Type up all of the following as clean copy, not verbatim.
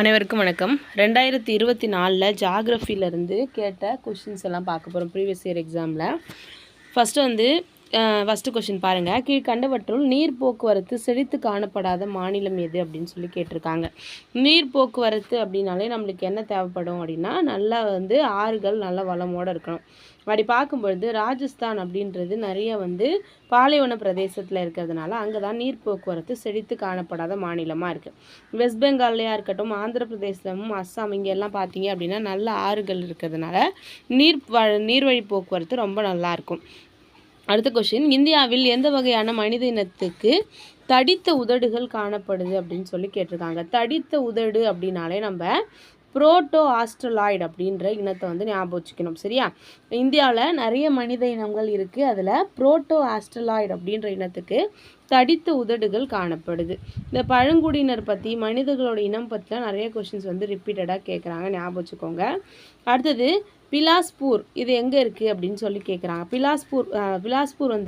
அனைவருக்கும் வணக்கம். 2024 ஜாகிரஃபியிலேருந்து கேட்ட கொஷின்ஸ் எல்லாம் பார்க்க போகிறோம். ப்ரீவியஸ் இயர் எக்ஸாமில் ஃபஸ்ட்டு கொஷின் பாருங்கள். கீழ்கண்டவற்றுள் நீர் போக்குவரத்து செழித்து காணப்படாத மாநிலம் எது அப்படின்னு சொல்லி கேட்டிருக்காங்க. நீர் போக்குவரத்து அப்படின்னாலே நம்மளுக்கு என்ன தேவைப்படும் அப்படின்னா நல்லா ஆறுகள் நல்ல வளமோடு இருக்கணும். அப்படி பார்க்கும்பொழுது ராஜஸ்தான் அப்படின்றது நிறைய பாலைவன பிரதேசத்தில் இருக்கிறதுனால அங்கே தான் நீர் போக்குவரத்து செழித்து காணப்படாத மாநிலமாக இருக்குது. வெஸ்ட் பெங்கால்லையாக இருக்கட்டும், ஆந்திர பிரதேசமும் அஸ்ஸாம் இங்கெல்லாம் பார்த்தீங்க அப்படின்னா நல்ல ஆறுகள் இருக்கிறதுனால நீர்வழி போக்குவரத்து ரொம்ப நல்லாயிருக்கும். அடுத்த கொஷின், இந்தியாவில் எந்த வகையான மனித இனத்துக்கு தடித்த உதடுகள் காணப்படுது அப்படின்னு சொல்லி கேட்டிருக்காங்க. தடித்த உதடு அப்படின்னாலே நம்ம புரோட்டோ ஆஸ்ட்ரலாய்டு அப்படின்ற இனத்தை ஞாபகம் வச்சுக்கணும். சரியா? இந்தியாவில் நிறைய மனித இனங்கள் இருக்குது. அதில் புரோட்டோ ஆஸ்ட்ரலாய்டு அப்படின்ற இனத்துக்கு தடித்த உதடுகள் காணப்படுது. இந்த பழங்குடியினர் பற்றி மனிதர்களோட இனம் பற்றிலாம் நிறைய கொஷின்ஸ் ரிப்பீட்டடாக கேட்குறாங்க, ஞாபகம் வச்சுக்கோங்க. அடுத்தது பிலாஸ்பூர், இது எங்கே இருக்குது அப்படின்னு சொல்லி கேட்குறாங்க. பிலாஸ்பூர்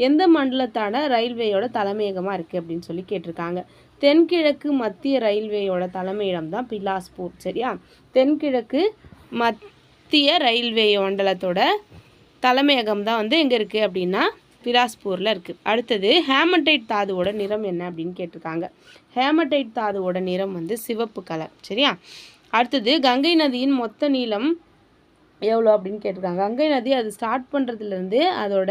எந்த மண்டலத்தான ரயில்வேயோட தலைமையகமாக இருக்குது அப்படின்னு சொல்லி கேட்டிருக்காங்க. தென்கிழக்கு மத்திய ரயில்வேயோட தலைமையிடம் தான் பிலாஸ்பூர். சரியா? தென்கிழக்கு மத்திய ரயில்வே மண்டலத்தோட தலைமையகம் தான் எங்கே இருக்குது அப்படின்னா பிலாஸ்பூரில் இருக்குது. அடுத்தது ஹேமடைட் தாதுவோட நிறம் என்ன அப்படின்னு கேட்டிருக்காங்க. ஹேமடைட் தாதுவோட நிறம் சிவப்பு கலர். சரியா? அடுத்தது கங்கை நதியின் மொத்த நீளம் எவ்வளோ அப்படின்னு கேட்டிருக்காங்க. கங்கை நதி அது ஸ்டார்ட் பண்ணுறதுலேருந்து அதோட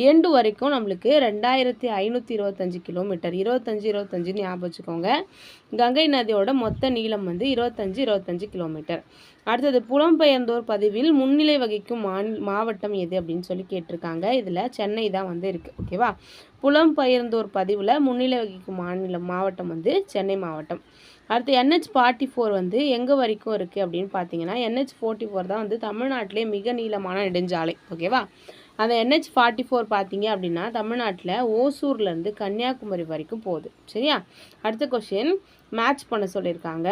எண்டு வரைக்கும் நம்மளுக்கு 2525 கிலோமீட்டர். 25 ஞாபகம் வச்சுக்கோங்க. கங்கை நதியோட மொத்த நீளம் 25 கிலோமீட்டர். அடுத்தது புலம்பெயர்ந்தோர் பதிவில் முன்னிலை வகிக்கும் மாவட்டம் எது அப்படின்னு சொல்லி கேட்டிருக்காங்க. இதில் சென்னை தான் இருக்குது. ஓகேவா? புலம்பெயர்ந்தோர் பதிவில் முன்னிலை வகிக்கும் மாவட்டம் சென்னை மாவட்டம். அடுத்து NH-44 எங்கே வரைக்கும் இருக்குது அப்படின்னு பார்த்தீங்கன்னா NH-44 தான் தமிழ்நாட்டிலே மிக நீளமான நெடுஞ்சாலை. ஓகேவா? அந்த NH-44 பார்த்தீங்க அப்படின்னா தமிழ்நாட்டில் ஓசூர்லேருந்து கன்னியாகுமரி வரைக்கும் போகுது. சரியா? அடுத்த கொஷின் மேட்ச் பண்ண சொல்லியிருக்காங்க.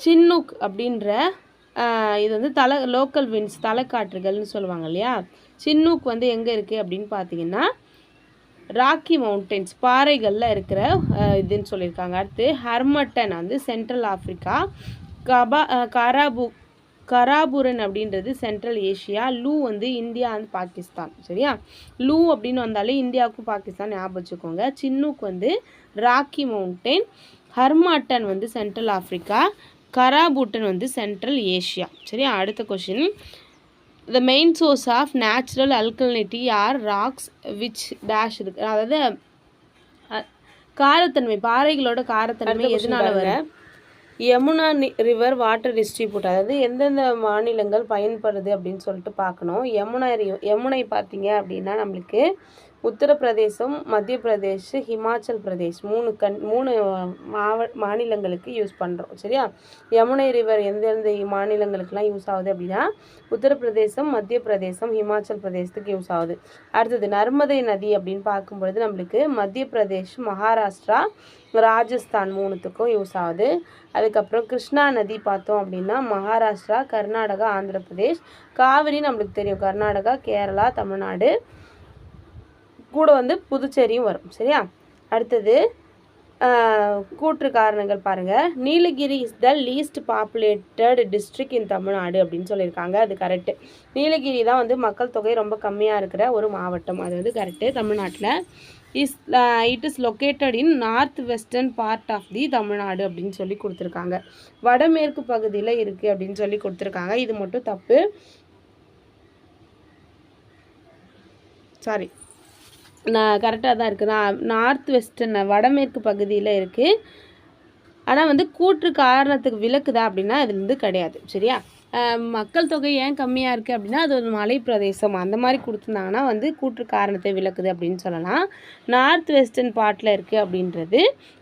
சின்னூக் அப்படின்ற இது லோக்கல் விண்ட்ஸ் தலைக்காற்றுகள்னு சொல்லுவாங்க இல்லையா? சின்னூக் எங்கே இருக்குது அப்படின்னு பார்த்தீங்கன்னா ராக்கி மவுண்டன்ஸ் பாறைகளில் இருக்கிற இதுன்னு சொல்லியிருக்காங்க. அடுத்து ஹர்மட்டன் சென்ட்ரல் ஆஃப்ரிக்கா. கராபுரன் அப்படின்றது central Asia. Loo India Pakistan. சரியா? லூ அப்படின்னு வந்தாலே இந்தியாவுக்கும் பாகிஸ்தான் ஞாபகம் வச்சுக்கோங்க. Chinook Rocky mountain. Harmattan central Africa. Karaburan central Asia. சரியா? அடுத்த question, the main source of natural alkalinity are rocks which dash இருக்கு. அதாவது காரத்தன்மை, பாறைகளோட காரத்தன்மை எதனால வர? யமுனா ரிவர் வாட்டர் டிஸ்ட்ரிபியூட், அதாவது எந்தெந்த மாநிலங்கள் பயன்படுது அப்படின்னு சொல்லிட்டு பார்க்கணும். யமுனை பார்த்தீங்க அப்படின்னா நம்மளுக்கு உத்தரப்பிரதேசம், மத்திய பிரதேஷ், ஹிமாச்சல் பிரதேஷ் மூணு மாநிலங்களுக்கு யூஸ் பண்ணுறோம். சரியா? யமுனை ரிவர் எந்தெந்த மாநிலங்களுக்கெல்லாம் யூஸ் ஆகுது அப்படின்னா உத்தரப்பிரதேசம், மத்திய பிரதேசம், ஹிமாச்சல் பிரதேசத்துக்கு யூஸ் ஆகுது. அடுத்தது நர்மதை நதி அப்படின்னு பார்க்கும்பொழுது நம்மளுக்கு மத்திய பிரதேஷ், மகாராஷ்டிரா, ராஜஸ்தான் மூணுத்துக்கும் யூஸ் ஆகுது. அதுக்கப்புறம் கிருஷ்ணா நதி பார்த்தோம் அப்படின்னா மகாராஷ்டிரா, கர்நாடகா, ஆந்திர பிரதேஷ். காவிரி நம்மளுக்கு தெரியும், கர்நாடகா, கேரளா, தமிழ்நாடு கூட புதுச்சேரியும் வரும். சரியா? அடுத்தது கூற்று காரணங்கள் பாருங்கள். Nilgiri is the least populated district இன் தமிழ்நாடு அப்படின்னு சொல்லியிருக்காங்க. அது கரெக்டு. நீலகிரி தான் மக்கள் தொகை ரொம்ப கம்மியாக இருக்கிற ஒரு மாவட்டம். அது கரெக்டு. தமிழ்நாட்டில் it is located in north western part of the Tamil Nadu அப்படின்னு சொல்லி கொடுத்துருக்காங்க. வடமேற்கு பகுதியில் இருக்குது அப்படின்னு சொல்லி கொடுத்துருக்காங்க. இது மட்டும் தப்பு. சாரி, நான் கரெக்டாக தான் இருக்குது. நார்த் வெஸ்டர்ன் வடமேற்கு பகுதியில் இருக்குது. ஆனால் கூற்று காரணத்துக்கு விளக்குதா அப்படின்னா அது கிடையாது. சரியா? மக்கள் தொகை ஏன் கம்மியாக இருக்குது அப்படின்னா அது ஒரு மலை பிரதேசம் அந்த மாதிரி கொடுத்துருந்தாங்கன்னா கூற்று காரணத்தை விளக்குது அப்படின்னு சொல்லலாம். நார்த் வெஸ்டர்ன் பார்ட்டில் இருக்குது அப்படின்றது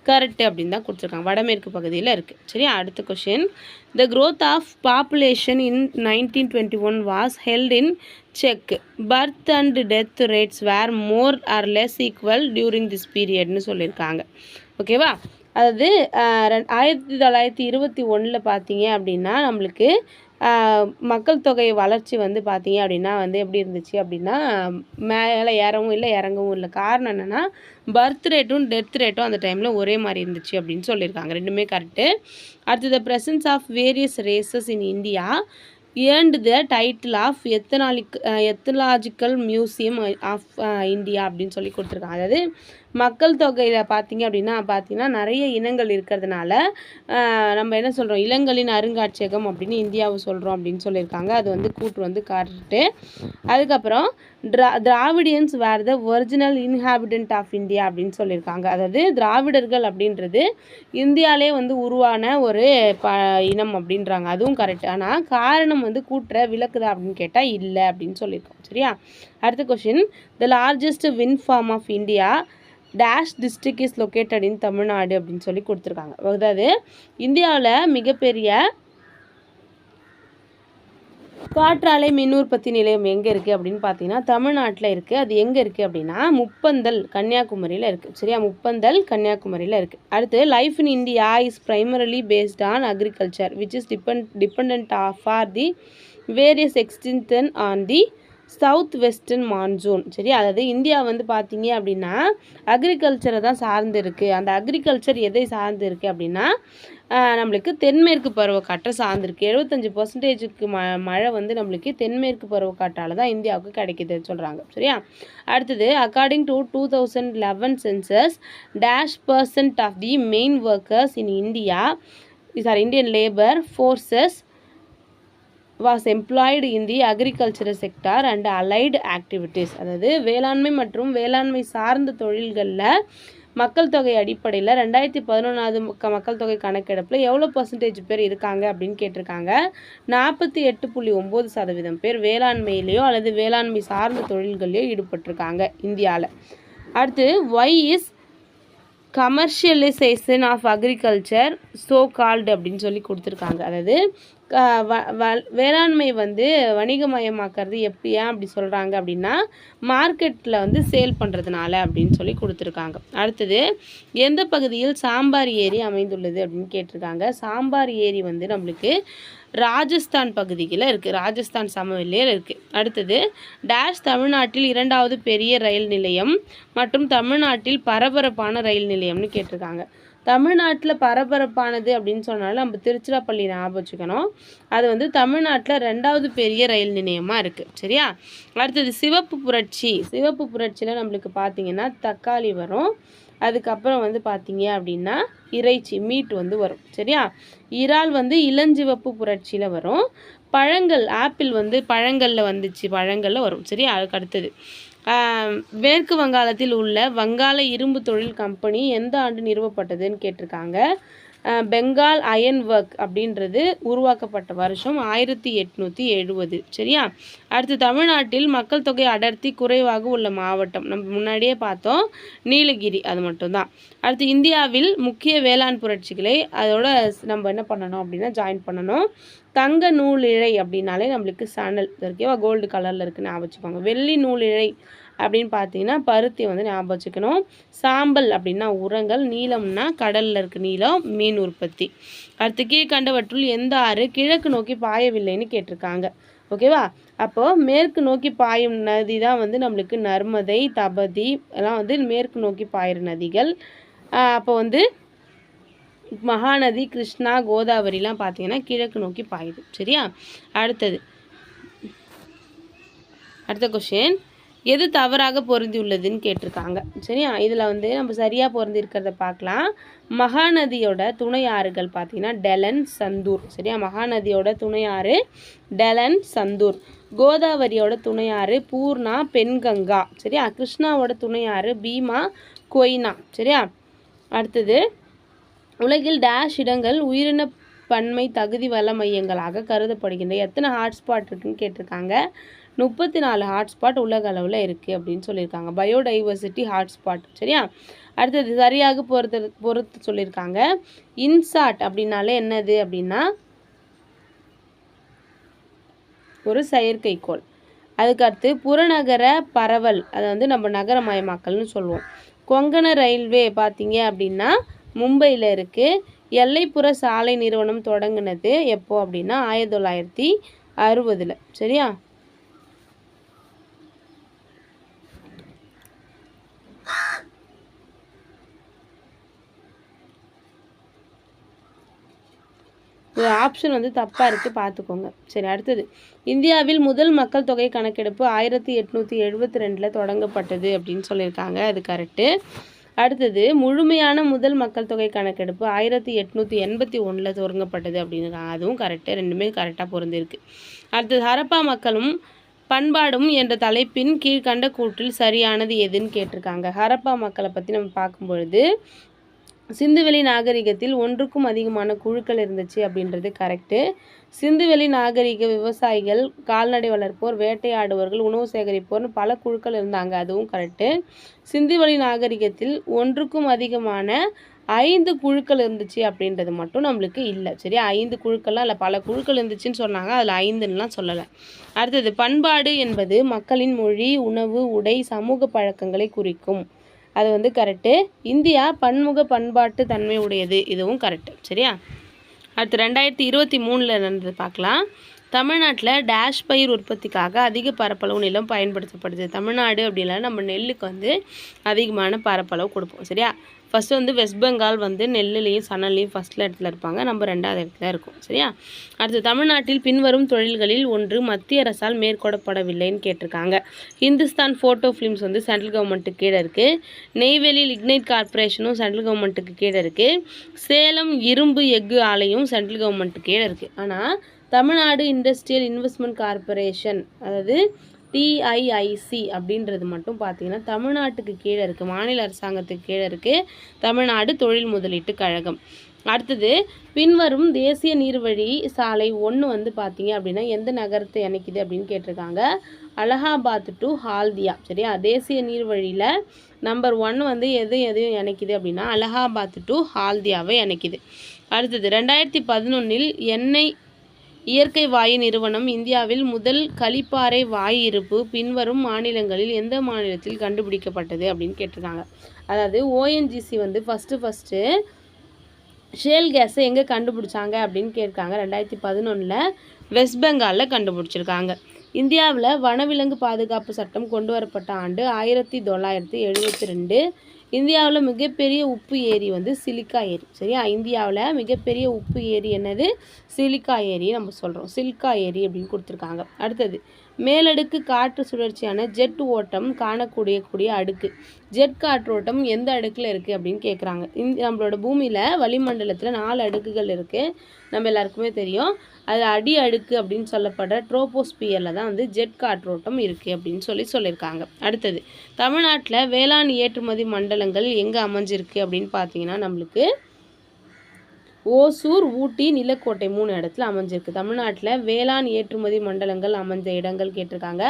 கரெக்டு அப்படின்னு தான் கொடுத்துருக்காங்க. வடமேற்கு பகுதியில் இருக்குது. சரியா? அடுத்த question, the growth of population in 1921 was held in check. Birth and death rates were more or less equal during this பீரியட்னு சொல்லியிருக்காங்க. ஓகேவா? அதாவது 1921 பார்த்தீங்க அப்படின்னா நம்மளுக்கு மக்கள் தொகை வளர்ச்சி வந்து பார்த்திங்க அப்படின்னா வந்து எப்படி இருந்துச்சு அப்படின்னா மேலே ஏறவும் இல்லை இறங்கவும் இல்லை. காரணம் என்னென்னா பர்த் ரேட்டும் டெத் ரேட்டும் அந்த டைமில் ஒரே மாதிரி இருந்துச்சு அப்படின்னு சொல்லியிருக்காங்க. ரெண்டுமே கரெக்டு. அடுத்தது presence of various races in India earned the title of ethnological museum of India அப்படின்னு சொல்லி கொடுத்துருக்காங்க. அதாவது மக்கள் தொகையில் பார்த்தீங்கன்னா நிறைய இனங்கள் இருக்கிறதுனால நம்ம என்ன சொல்கிறோம், இளங்களின் அருங்காட்சியகம் அப்படின்னு இந்தியாவை சொல்கிறோம் அப்படின்னு சொல்லியிருக்காங்க. அது வந்து கூற்று வந்து கரெக்டு. அதுக்கப்புறம் Dravidians were the original inhabitant of India அப்படின்னு சொல்லியிருக்காங்க. அதாவது திராவிடர்கள் அப்படின்றது இந்தியாவிலே வந்து உருவான ஒரு இனம் அப்படின்றாங்க. அதுவும் கரெக்ட். ஆனால் காரணம் வந்து கூற்றை விளக்குதா அப்படின்னு கேட்டால் இல்லை அப்படின்னு சொல்லியிருக்கோம். சரியா? அடுத்த question, the largest wind farm of India dash district is located in Tamil Nadu அப்படின்னு சொல்லி கொடுத்துருக்காங்க. அதாவது இந்தியாவில் மிகப்பெரிய காற்றாலை மின் உற்பத்தி நிலையம் எங்கே இருக்குது அப்படின்னு பார்த்தீங்கன்னா தமிழ்நாட்டில் இருக்குது. அது எங்கே இருக்குது அப்படின்னா முப்பந்தல், கன்னியாகுமரியில் இருக்குது. சரியா? முப்பந்தல் கன்னியாகுமரியில் இருக்குது. அடுத்து, life in India is primarily based on agriculture which is depend for the various extension on the south western monsoon. சரி, அதாவது இந்தியா வந்து பார்த்தீங்க அப்படின்னா அக்ரிகல்ச்சரை தான் சார்ந்து இருக்குது. அந்த அக்ரிகல்ச்சர் எதை சார்ந்து இருக்குது அப்படின்னா நம்மளுக்கு தென்மேற்கு பருவக்காற்றை சார்ந்திருக்கு. 75% மழை வந்து நம்மளுக்கு தென்மேற்கு பருவக்காற்றால் தான் இந்தியாவுக்கு கிடைக்குதுன்னு சொல்கிறாங்க. சரியா? அடுத்தது, according to 2011 census -% of the main workers in Indian labour forces was employed in the agricultural sector and allied activities. அதாவது வேளாண்மை மற்றும் வேளாண்மை சார்ந்த தொழில்களில் மக்கள் தொகை அடிப்படையில் 2011 மக்கள் தொகை கணக்கெடுப்பில் எவ்வளோ % பேர் இருக்காங்க அப்படின்னு கேட்டிருக்காங்க. 48.9% பேர் வேளாண்மையிலையோ அல்லது வேளாண்மை சார்ந்த தொழில்களையோ ஈடுபட்டிருக்காங்க இந்தியாவில். அடுத்து, why is commercialisation of agriculture so called அப்படின்னு சொல்லி கொடுத்துருக்காங்க. அதாவது வேளாண்மை வந்து வணிகமயமாக்குறது ஏன் அப்படி சொல்கிறாங்க அப்படின்னா மார்க்கெட்டில் வந்து சேல் பண்ணுறதுனால அப்படின்னு சொல்லி கொடுத்துருக்காங்க. அடுத்தது, எந்த பகுதியில் சாம்பார் ஏரி அமைந்துள்ளது அப்படின்னு கேட்டிருக்காங்க. சாம்பார் ஏரி வந்து நம்மளுக்கு ராஜஸ்தான் பகுதியில் இருக்குது, ராஜஸ்தான் சமவெளியில் இருக்குது. அடுத்தது, டேஷ் தமிழ்நாட்டில் 2வது பெரிய ரயில் நிலையம் மற்றும் தமிழ்நாட்டில் பரபரப்பான ரயில் நிலையம்னு கேட்டிருக்காங்க. தமிழ்நாட்டில் பரபரப்பானது அப்படின்னு சொன்னாலும் நம்ம திருச்சிராப்பள்ளி ஞாபகம் வச்சுக்கணும். அது வந்து தமிழ்நாட்டில் 2வது பெரிய ரயில் நிலையமாக இருக்குது. சரியா? அடுத்தது, சிவப்பு புரட்சியில் நம்மளுக்கு பார்த்திங்கன்னா தக்காளி வரும். அதுக்கப்புறம் வந்து பார்த்தீங்க அப்படின்னா இறைச்சி மீட் வந்து வரும். சரியா? இறால் வந்து இளஞ்சிவப்பு புரட்சியில் வரும். பழங்கள், ஆப்பிள் வந்து பழங்களில் வந்துச்சு, பழங்களில் வரும். சரியா? அதுக்கு அடுத்தது, மேற்கு வங்காளத்தில் உள்ள வங்காள இரும்பு தொழில் கம்பெனி எந்த ஆண்டு நிறுவப்பட்டதுன்னு கேட்டிருக்காங்க. பெங்கால் அயன் ஒர்க் அப்படின்றது உருவாக்கப்பட்ட வருஷம் 1870. சரியா? அடுத்து, தமிழ்நாட்டில் மக்கள் தொகை அடர்த்தி குறைவாக உள்ள மாவட்டம் நம்ம முன்னாடியே பார்த்தோம், நீலகிரி. அது மட்டும்தான். அடுத்து, இந்தியாவில் முக்கிய வேளாண் புரட்சிகளை அதோட நம்ம என்ன பண்ணணும் அப்படின்னா ஜாயின் பண்ணணும். தங்க நூலிழை அப்படின்னாலே நம்மளுக்கு சணல், ஓகேவா? கோல்டு கலரில் இருக்குன்னு ஞாபகம் வச்சுக்கோங்க. வெள்ளி நூலிழை அப்படின்னு பார்த்தீங்கன்னா பருத்தி வந்து ஞாபகம் வச்சுக்கணும். சாம்பல் அப்படின்னா உரங்கள், நீலம்னா கடலில் இருக்க நீலம், மீன் உற்பத்தி. அடுத்து, கீழ்கண்டவற்றுள் எந்த ஆறு கிழக்கு நோக்கி பாயவில்லைன்னு கேட்டிருக்காங்க. ஓகேவா? அப்போது மேற்கு நோக்கி பாயும் நதி தான் வந்து நம்மளுக்கு நர்மதை, தபதி எல்லாம் வந்து மேற்கு நோக்கி பாயிற நதிகள். அப்போ வந்து மகாநதி, கிருஷ்ணா, கோதாவரிலாம் பார்த்தீங்கன்னா கிழக்கு நோக்கி பாயுது. சரியா? அடுத்த கொஷின், எது தவறாக பொருந்தியுள்ளதுன்னு கேட்டிருக்காங்க. சரியா? இதில் வந்து நம்ம சரியாக பொருந்திருக்கிறத பார்க்கலாம். மகாநதியோட துணை ஆறுகள் பார்த்தீங்கன்னா டெலன், சந்தூர். சரியா? மகாநதியோட துணை ஆறு டெலன், சந்தூர். கோதாவரியோட துணை ஆறு பூர்ணா, பெண்கங்கா. சரியா? கிருஷ்ணாவோட துணை ஆறு பீமா, கொய்னா. சரியா? அடுத்தது, உலகில் டேஷ் இடங்கள் உயிரின பன்மை தகுதி வள மையங்களாக கருதப்படுகின்ற எத்தனை ஹாட்ஸ்பாட் இருக்குன்னு கேட்டிருக்காங்க. 34 ஹாட்ஸ்பாட் உலக அளவில் இருக்குது அப்படின்னு சொல்லியிருக்காங்க. Biodiversity hotspot. சரியா? அடுத்தது, சரியாக பொறுத்து சொல்லியிருக்காங்க. இன்சாட் அப்படின்னாலே என்னது அப்படின்னா ஒரு செயற்கைக்கோள். அதுக்கடுத்து, புறநகர பரவல், அதை வந்து நம்ம நகரமயமாக்கல்னு சொல்லுவோம். கொங்கண ரயில்வே பார்த்தீங்க அப்படின்னா மும்பையில் இருக்குது. எல்லைப்புற சாலை நிறுவனம் தொடங்கினது எப்போ அப்படின்னா 1960. சரியா? இது ஆப்ஷன் வந்து தப்பாக இருக்குது, பார்த்துக்கோங்க. சரி, அடுத்தது இந்தியாவில் முதல் மக்கள் தொகை கணக்கெடுப்பு 1872 தொடங்கப்பட்டது அப்படின்னு சொல்லியிருக்காங்க. அது கரெக்டு. அடுத்தது முழுமையான முதல் மக்கள் தொகை கணக்கெடுப்பு 1881 தொடங்கப்பட்டது அப்படின்னு, அதுவும் கரெக்டு. ரெண்டுமே கரெக்டாக பொருந்திருக்கு. அடுத்தது ஹரப்பா மக்களும் பண்பாடும் என்ற தலைப்பின் கீழ்கண்ட கூற்றில் சரியானது எதுன்னு கேட்டிருக்காங்க. ஹரப்பா மக்களை பற்றி நம்ம பார்க்கும்பொழுது சிந்துவெளி நாகரிகத்தில் ஒன்றுக்கும் அதிகமான குழுக்கள் இருந்துச்சு அப்படின்றது கரெக்டு. சிந்துவெளி நாகரிக விவசாயிகள், கால்நடை வளர்ப்போர், வேட்டையாடுவர்கள், உணவு சேகரிப்போர்னு பல குழுக்கள் இருந்தாங்க, அதுவும் கரெக்டு. சிந்துவெளி நாகரிகத்தில் ஒன்றுக்கும் அதிகமான 5 குழுக்கள் இருந்துச்சு அப்படின்றது மட்டும் நம்மளுக்கு இல்லை. சரியா? 5 குழுக்கள்லாம் இல்லை, பல குழுக்கள் இருந்துச்சுன்னு சொன்னாங்க, அதில் 5ன்னுலாம் சொல்லலை. அடுத்தது பண்பாடு என்பது மக்களின் மொழி, உணவு, உடை, சமூக பழக்கங்களை குறிக்கும். அது வந்து கரெக்டு. இந்தியா பன்முக பண்பாட்டு தன்மை உடையது, இதுவும் கரெக்டு. சரியா? அடுத்து 2023 நடந்தது பார்க்கலாம். தமிழ்நாட்டில் டேஷ் பயிர் உற்பத்திக்காக அதிக பரப்பளவு நிலம் பயன்படுத்தப்படுது. தமிழ்நாடு அப்படின்னா நம்ம நெல்லுக்கு வந்து அதிகமான பரப்பளவு கொடுப்போம். சரியா? ஃபஸ்ட்டு வந்து வெஸ்ட் பெங்கால் வந்து நெல்லுலேயும் சணல்லையும் ஃபஸ்ட்டில் இடத்துல இருப்பாங்க, நம்ம 2வது இடத்துல இருக்கோம். சரியா? அடுத்து தமிழ்நாட்டில் பின்வரும் தொழில்களில் ஒன்று மத்திய அரசால் மேற்கொள்ளப்படவில்லைன்னு கேட்டிருக்காங்க. ஹிந்துஸ்தான் ஃபோட்டோ ஃபிலிம்ஸ் வந்து சென்ட்ரல் கவர்மெண்ட்டுக்கு கீழே இருக்குது. நெய்வேலி லிக்னைட் கார்பரேஷனும் சென்ட்ரல் கவர்மெண்ட்டுக்கு கீழே இருக்குது. சேலம் இரும்பு எஃகு ஆலையும் சென்ட்ரல் கவர்மெண்ட்டுக்கு கீழே இருக்குது. ஆனால் தமிழ்நாடு இண்டஸ்ட்ரியல் இன்வெஸ்ட்மெண்ட் கார்பரேஷன், அதாவது TIIC அப்படின்றது மட்டும் பார்த்திங்கன்னா தமிழ்நாட்டுக்கு கீழே இருக்குது, மாநில அரசாங்கத்துக்கு கீழே இருக்குது, தமிழ்நாடு தொழில் முதலீட்டு கழகம். அடுத்தது பின்வரும் தேசிய நீர்வழி சாலை 1 வந்து பார்த்தீங்க அப்படின்னா எந்த நகரத்தை இணைக்குது அப்படின்னு கேட்டிருக்காங்க. அலகாபாத் டு ஹால்தியா. சரியா? தேசிய நீர்வழியில் நம்பர் 1 வந்து எதையும் இணைக்குது அப்படின்னா அலகாபாத் டு ஹால்தியாவை இணைக்குது. அடுத்தது 2011 எண்ணெய் இயற்கை வாயு நிறுவனம் இந்தியாவில் முதல் கழிப்பாறை வாயு இருப்பு பின்வரும் மாநிலங்களில் எந்த மாநிலத்தில் கண்டுபிடிக்கப்பட்டது அப்படின்னு கேட்டிருக்காங்க. அதாவது ONGC வந்து ஃபஸ்ட்டு ஷேல் கேஸை எங்கே கண்டுபிடிச்சாங்க அப்படின்னு கேட்காங்க. 2011 வெஸ்ட் பெங்காலில் கண்டுபிடிச்சிருக்காங்க. இந்தியாவில் வனவிலங்கு பாதுகாப்பு சட்டம் கொண்டு வரப்பட்ட ஆண்டு 1972. இந்தியாவில் மிகப்பெரிய உப்பு ஏரி வந்து சிலிக்கா ஏரி. சரியா? இந்தியாவில் மிகப்பெரிய உப்பு ஏரி என்னது? சிலிக்கா ஏரி நம்ம சொல்கிறோம். சிலிக்கா ஏரி அப்படின்னு கொடுத்துருக்காங்க. அடுத்தது மேலடுக்கு காற்று சுழற்சியான ஜெட் ஓட்டம் காணக்கூடிய அடுக்கு. ஜெட் காற்றோட்டம் எந்த அடுக்கில் இருக்குது அப்படின்னு கேட்குறாங்க. நம்மளோட பூமியில் வளிமண்டலத்தில் 4 அடுக்குகள் இருக்குது, நம்ம எல்லாருக்குமே தெரியும். அதில் அடி அடுக்கு அப்படின்னு சொல்லப்படுற ட்ரோபோஸ்பியரில் தான் வந்து ஜெட் காற்றோட்டம் இருக்குது அப்படின்னு சொல்லியிருக்காங்க. அடுத்தது தமிழ்நாட்டில் வேளாண் ஏற்றுமதி மண்டலங்கள் எங்கே அமைஞ்சிருக்கு அப்படின்னு பார்த்தீங்கன்னா நம்மளுக்கு ஓசூர், ஊட்டி, நிலக்கோட்டை 3 இடத்துல அமைஞ்சிருக்கு. தமிழ்நாட்டில் வேளாண் ஏற்றுமதி மண்டலங்கள் அமைஞ்ச இடங்கள் கேட்டிருக்காங்க.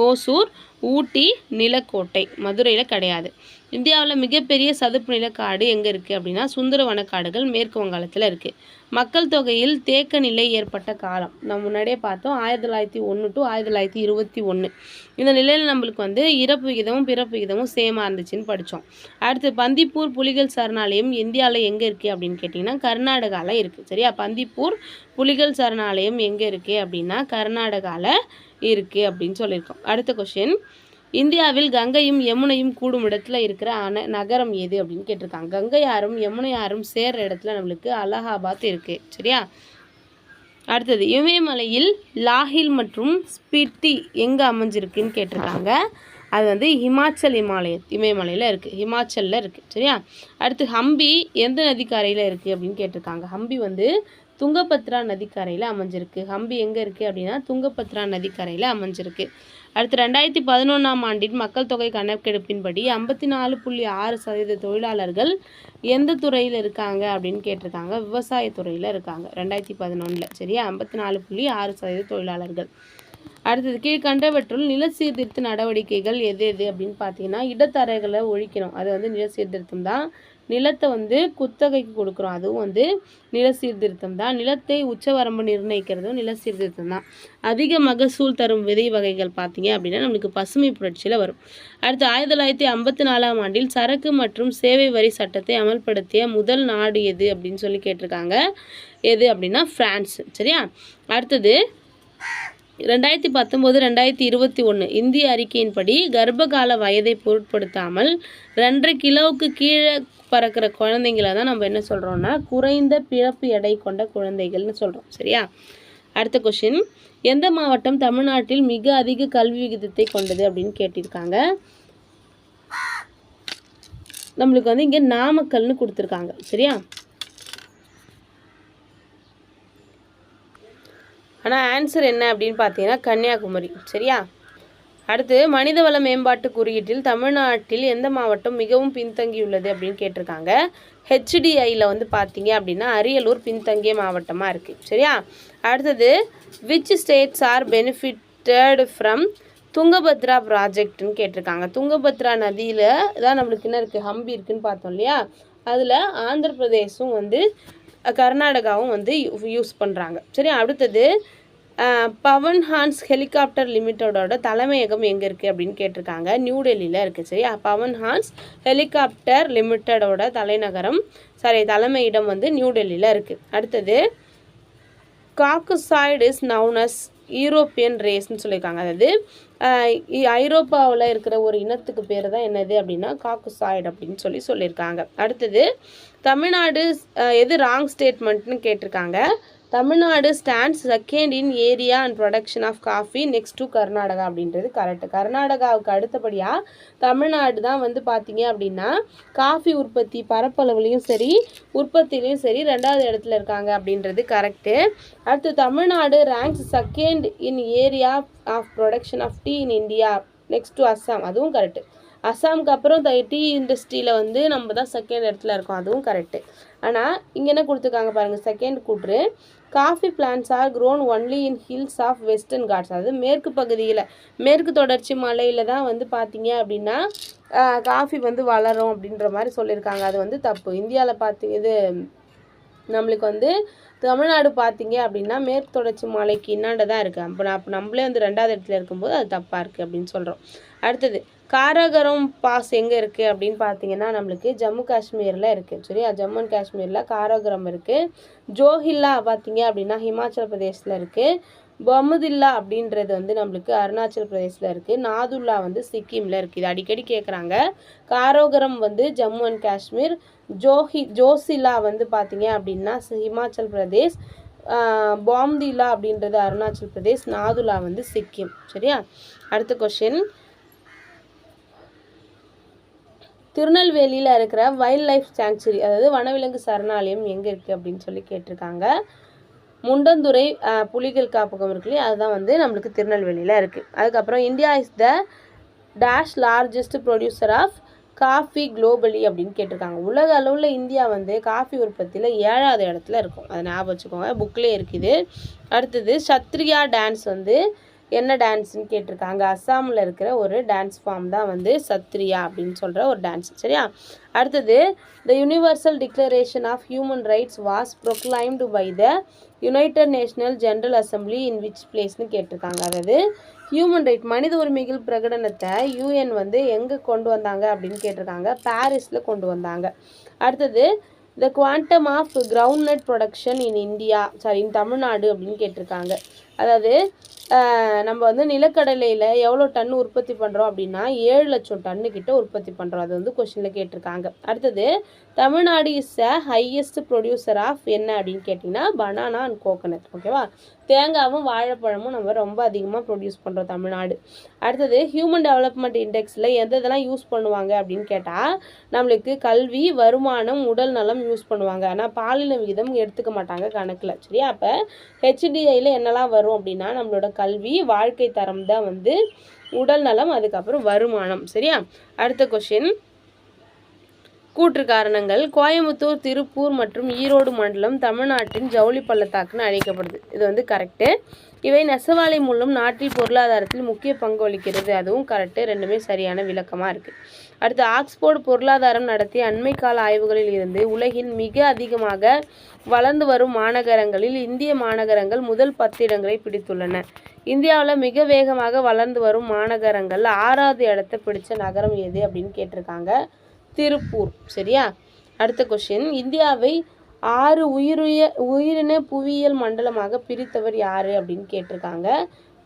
ஓசூர், ஊட்டி, நிலக்கோட்டை. மதுரையில் கிடையாது. இந்தியாவில் மிகப்பெரிய சதுப்பு நிலக்காடு எங்கே இருக்குது அப்படின்னா சுந்தரவனக்காடுகள் மேற்கு வங்காளத்தில் இருக்குது. மக்கள் தொகையில் தேக்க நிலை ஏற்பட்ட காலம் நம்ம முன்னாடியே பார்த்தோம், 1901 to 1921. இந்த நிலையில் நம்மளுக்கு வந்து இறப்பு விகிதமும் பிறப்பு விகிதமும் சேமாக இருந்துச்சுன்னு படித்தோம். அடுத்து பந்திப்பூர் புலிகள் சரணாலயம் இந்தியாவில் எங்கே இருக்குது அப்படின்னு கேட்டிங்கன்னா கர்நாடகாவில் இருக்குது. சரியா? பந்திப்பூர் புலிகள் சரணாலயம் எங்கே இருக்குது அப்படின்னா கர்நாடகாவில் இருக்குது அப்படின்னு சொல்லியிருக்கோம். அடுத்த கொஸ்டின், இந்தியாவில் கங்கையும் யமுனையும் கூடும் இடத்துல இருக்கிற நகரம் எது அப்படின்னு கேட்டிருக்காங்க. கங்கை ஆறும் யமுனை ஆறும் சேர்ற இடத்துல நம்மளுக்கு அலகாபாத் இருக்குது. சரியா? அடுத்தது இமயமலையில் லாஹில் மற்றும் ஸ்பிட்டி எங்கே அமைஞ்சிருக்குன்னு கேட்டிருக்காங்க. அது வந்து இமயமலையில் இருக்குது, ஹிமாச்சலில் இருக்குது. சரியா? அடுத்து ஹம்பி எந்த நதிக்கரையில் இருக்குது அப்படின்னு கேட்டிருக்காங்க. ஹம்பி வந்து துங்கபத்ரா நதிக்கரையில் அமைஞ்சிருக்கு. ஹம்பி எங்கே இருக்குது அப்படின்னா துங்கபத்ரா நதிக்கரையில் அமைஞ்சிருக்கு. அடுத்து 2011ஆம் ஆண்டின் மக்கள் தொகை கணக்கெடுப்பின்படி 54.6% தொழிலாளர்கள் எந்த துறையில் இருக்காங்க அப்படின்னு கேட்டிருக்காங்க. விவசாயத்துறையில் இருக்காங்க 2011. சரியா? 54.6% தொழிலாளர்கள். அடுத்தது கீழ்கண்டவற்றுள் நில சீர்திருத்த நடவடிக்கைகள் எது அப்படின்னு பார்த்தீங்கன்னா இடத்தரகளை ஒழிக்கணும், அது வந்து நில சீர்திருத்தம் தான். நிலத்தை வந்து குத்தகைக்கு கொடுக்குறோம், அதுவும் வந்து நில சீர்திருத்தம் தான். நிலத்தை உச்சவரம்பு நிர்ணயிக்கிறதும் நில சீர்திருத்தம் தான். அதிக மகசூல் தரும் விதை வகைகள் பார்த்தீங்க அப்படின்னா நம்மளுக்கு பசுமை புரட்சியில் வரும். அடுத்து 1954ஆம் ஆண்டில் சரக்கு மற்றும் சேவை வரி சட்டத்தை அமல்படுத்திய முதல் நாடு எது அப்படின்னு சொல்லி கேட்டிருக்காங்க. எது அப்படின்னா பிரான்ஸ். சரியா? அடுத்தது 2019-2021 இந்திய அறிக்கையின்படி கர்ப்பகால வயதை பொருட்படுத்தாமல் 2.5 கிலோவுக்கு கீழே பறக்கிற குழந்தைங்கள தான் நம்ம என்ன சொல்கிறோம்னா குறைந்த பிறப்பு எடை கொண்ட குழந்தைகள்னு சொல்கிறோம். சரியா? அடுத்த கொஷின், எந்த மாவட்டம் தமிழ்நாட்டில் மிக அதிக கல்வி விகிதத்தை கொண்டது அப்படின்னு கேட்டிருக்காங்க. நம்மளுக்கு வந்து இங்கே நாமக்கல்னு கொடுத்துருக்காங்க. சரியா? ஆனால் ஆன்சர் என்ன அப்படின்னு பார்த்தீங்கன்னா கன்னியாகுமரி. சரியா? அடுத்து மனிதவள மேம்பாட்டு குறியீட்டில் தமிழ்நாட்டில் எந்த மாவட்டம் மிகவும் பின்தங்கியுள்ளது அப்படின்னு கேட்டிருக்காங்க. HDIயில் வந்து பார்த்தீங்க அப்படின்னா அரியலூர் பின்தங்கிய மாவட்டமாக இருக்குது. சரியா? அடுத்தது which states are benefitted from Tungabhadra ப்ராஜெக்ட்னு கேட்டிருக்காங்க. துங்கபத்ரா நதியில் தான் நம்மளுக்கு என்ன இருக்குது, ஹம்பி இருக்குதுன்னு பார்த்தோம் இல்லையா? அதில் ஆந்திர பிரதேசும் வந்து கர்நாடகாவும் வந்து யூஸ் பண்ணுறாங்க. சரி, அடுத்தது பவன் ஹான்ஸ் ஹெலிகாப்டர் லிமிட்டடோட தலைமையகம் எங்கே இருக்குது அப்படின்னு கேட்டிருக்காங்க. நியூ டெல்லியில் இருக்குது. சரி, பவன் ஹான்ஸ் ஹெலிகாப்டர் லிமிட்டடோட தலைமையிடம் வந்து நியூ டெல்லியில் இருக்குது. அடுத்தது Caucasoid is known as European ரேஸ்ன்னு சொல்லியிருக்காங்க. அதாவது ஐரோப்பாவில் இருக்கிற ஒரு இனத்துக்கு பேர் தான் என்னது அப்படின்னா காக்கசாய்டு அப்படின்னு சொல்லியிருக்காங்க. அடுத்தது தமிழ்நாடு எது ராங் ஸ்டேட்மெண்ட்னு கேட்டிருக்காங்க. Tamil Nadu stands second in area and production of coffee next to Karnataka அப்படின்றது கரெக்டு. கர்நாடகாவுக்கு அடுத்தபடியாக தமிழ்நாடு தான் வந்து பார்த்தீங்க அப்படின்னா காஃபி உற்பத்தி பரப்பளவுலையும் சரி உற்பத்திலையும் சரி 2வது இடத்துல இருக்காங்க அப்படின்றது கரெக்டு. அடுத்து Tamil Nadu ranks second in area of production of tea in India next to Assam, அதுவும் கரெக்டு. அஸ்ஸாமுக்கு அப்புறம் டீ இண்டஸ்ட்ரியில் வந்து நம்ம தான் செகண்ட் இடத்துல இருக்கோம், அதுவும் கரெக்டு. ஆனால் இங்கே என்ன கொடுத்துருக்காங்க பாருங்கள், செகண்ட் கூற்று coffee plants are grown only in hills of Western Ghats, அதாவது மேற்கு பகுதியில் மேற்கு தொடர்ச்சி மலையில் தான் வந்து பார்த்தீங்க அப்படின்னா காஃபி வந்து வளரும் அப்படின்ற மாதிரி சொல்லியிருக்காங்க. அது வந்து தப்பு. இந்தியாவில் இது நம்மளுக்கு வந்து தமிழ்நாடு பார்த்தீங்க அப்படின்னா மேற்கு தொடர்ச்சி மலைக்கு இன்னாண்ட தான் இருக்குது. அப்போ நம்மளே வந்து 2வது இடத்துல இருக்கும்போது அது தப்பாக இருக்குது அப்படின்னு சொல்கிறோம். அடுத்தது காராகரம் பாஸ் எங்கே இருக்குது அப்படின்னு பார்த்தீங்கன்னா நம்மளுக்கு ஜம்மு காஷ்மீரில் இருக்குது. சரியா? ஜம்மு அண்ட் காஷ்மீரில் காராகரம் இருக்குது. ஜோஹில்லா பார்த்தீங்க அப்படின்னா ஹிமாச்சல் பிரதேசில் இருக்குது. பமுதில்லா அப்படின்றது வந்து நம்மளுக்கு அருணாச்சல் பிரதேசில் இருக்குது. நாதுல்லா வந்து சிக்கிமில் இருக்குது. இது அடிக்கடி கேட்குறாங்க. காரோகரம் வந்து ஜம்மு அண்ட் காஷ்மீர், ஜோசிலா வந்து பார்த்தீங்க அப்படின்னா ஹிமாச்சல் பிரதேஷ், பாம்தில்லா அப்படின்றது அருணாச்சல் பிரதேஷ், நாதுல்லா வந்து சிக்கிம். சரியா? அடுத்த கொஷின், திருநெல்வேலியில் இருக்கிற வைல்ட் லைஃப் சாங்சுரி அதாவது வனவிலங்கு சரணாலயம் எங்கே இருக்குது அப்படின்னு சொல்லி கேட்டிருக்காங்க. முண்டந்துறை புலிகள் காப்பகம் இருக்குல்லையே, அதுதான் வந்து நம்மளுக்கு திருநெல்வேலியில் இருக்குது. அதுக்கப்புறம் India is the dash largest producer of coffee globally அப்படின்னு கேட்டிருக்காங்க. உலக அளவில் இந்தியா வந்து காஃபி உற்பத்தியில் 7வது இடத்துல இருக்கும். அதை ஞாபகம் வச்சுக்கோங்க, புக்லேயே இருக்குது. அடுத்தது சத்ரியா டான்ஸ் வந்து என்ன டான்ஸ்ன்னு கேட்டிருக்காங்க. அஸ்ஸாமில் இருக்கிற ஒரு டான்ஸ் ஃபார்ம் தான் வந்து சத்ரியா அப்படின்னு சொல்கிற ஒரு டான்ஸ். சரியா? அடுத்தது the universal declaration of human rights was proclaimed by the united national general assembly in which பிளேஸ்னு கேட்டிருக்காங்க. அதாவது ஹியூமன் ரைட் மனித உரிமைகள் பிரகடனத்தை UN வந்து எங்கே கொண்டு வந்தாங்க அப்படின்னு கேட்டிருக்காங்க. பாரிஸில் கொண்டு வந்தாங்க. அடுத்தது the quantum of groundnut production in India in Tamil Nadu அப்படின்னு கேட்டிருக்காங்க. அதாவது நம்ம வந்து நிலக்கடலையில் எவ்வளோ டன் உற்பத்தி பண்ணுறோம் அப்படின்னா 7 லட்சம் டன்னு கிட்ட உற்பத்தி பண்ணுறோம். அது வந்து கொஸ்டினில் கேட்டிருக்காங்க. அடுத்தது Tamil Nadu is a highest producer of என்ன அப்படின்னு கேட்டிங்கன்னா பனானா அண்ட் கோகனட். ஓகேவா? தேங்காவும் வாழைப்பழமும் நம்ம ரொம்ப அதிகமாக ப்ரொடியூஸ் பண்ணுறோம் தமிழ்நாடு. அடுத்தது ஹியூமன் டெவலப்மெண்ட் இண்டெக்ஸில் எதெல்லாம் யூஸ் பண்ணுவாங்க அப்படின்னு கேட்டால் நம்மளுக்கு கல்வி, வருமானம், உடல் நலம் யூஸ் பண்ணுவாங்க. ஆனால் பாலின விகிதம் எடுத்துக்க மாட்டாங்க கணக்கில். சரியா? அப்போ HDIயில் என்னெல்லாம் வரும் அப்படின்னா நம்மளோட கல்வி, வாழ்க்கை தரம் தான் வந்து உடல் நலம், அதுக்கப்புறம் வருமானம். சரியா? அடுத்த கொஷின், கூற்று காரணங்கள். கோயம்புத்தூர், திருப்பூர் மற்றும் ஈரோடு மண்டலம் தமிழ்நாட்டின் ஜவுளி பள்ளத்தாக்குன்னு அழைக்கப்படுது. இது வந்து கரெக்டு. இவை நெசவாலை மூலம் நாட்டில் பொருளாதாரத்தில் முக்கிய பங்கு வகிக்கிறது. அதுவும் கரெக்டு. ரெண்டுமே சரியான விளக்கமாக இருக்குது. அடுத்து, ஆக்ஸ்போர்டு பொருளாதாரம் நடத்திய அண்மை கால ஆய்வுகளில் இருந்து உலகின் மிக அதிகமாக வளர்ந்து வரும் மாநகரங்களில் இந்திய மாநகரங்கள் முதல் 10 இடங்களை பிடித்துள்ளன. இந்தியாவில் மிக வேகமாக வளர்ந்து வரும் மாநகரங்கள் 6வது இடத்தை பிடிச்ச நகரம் எது அப்படின்னு கேட்டிருக்காங்க. திருப்பூர். சரியா? அடுத்த கொஸ்டின், இந்தியாவை 6 உயிரின புவியியல் மண்டலமாக பிரித்தவர் யார் அப்படின்னு கேட்டிருக்காங்க.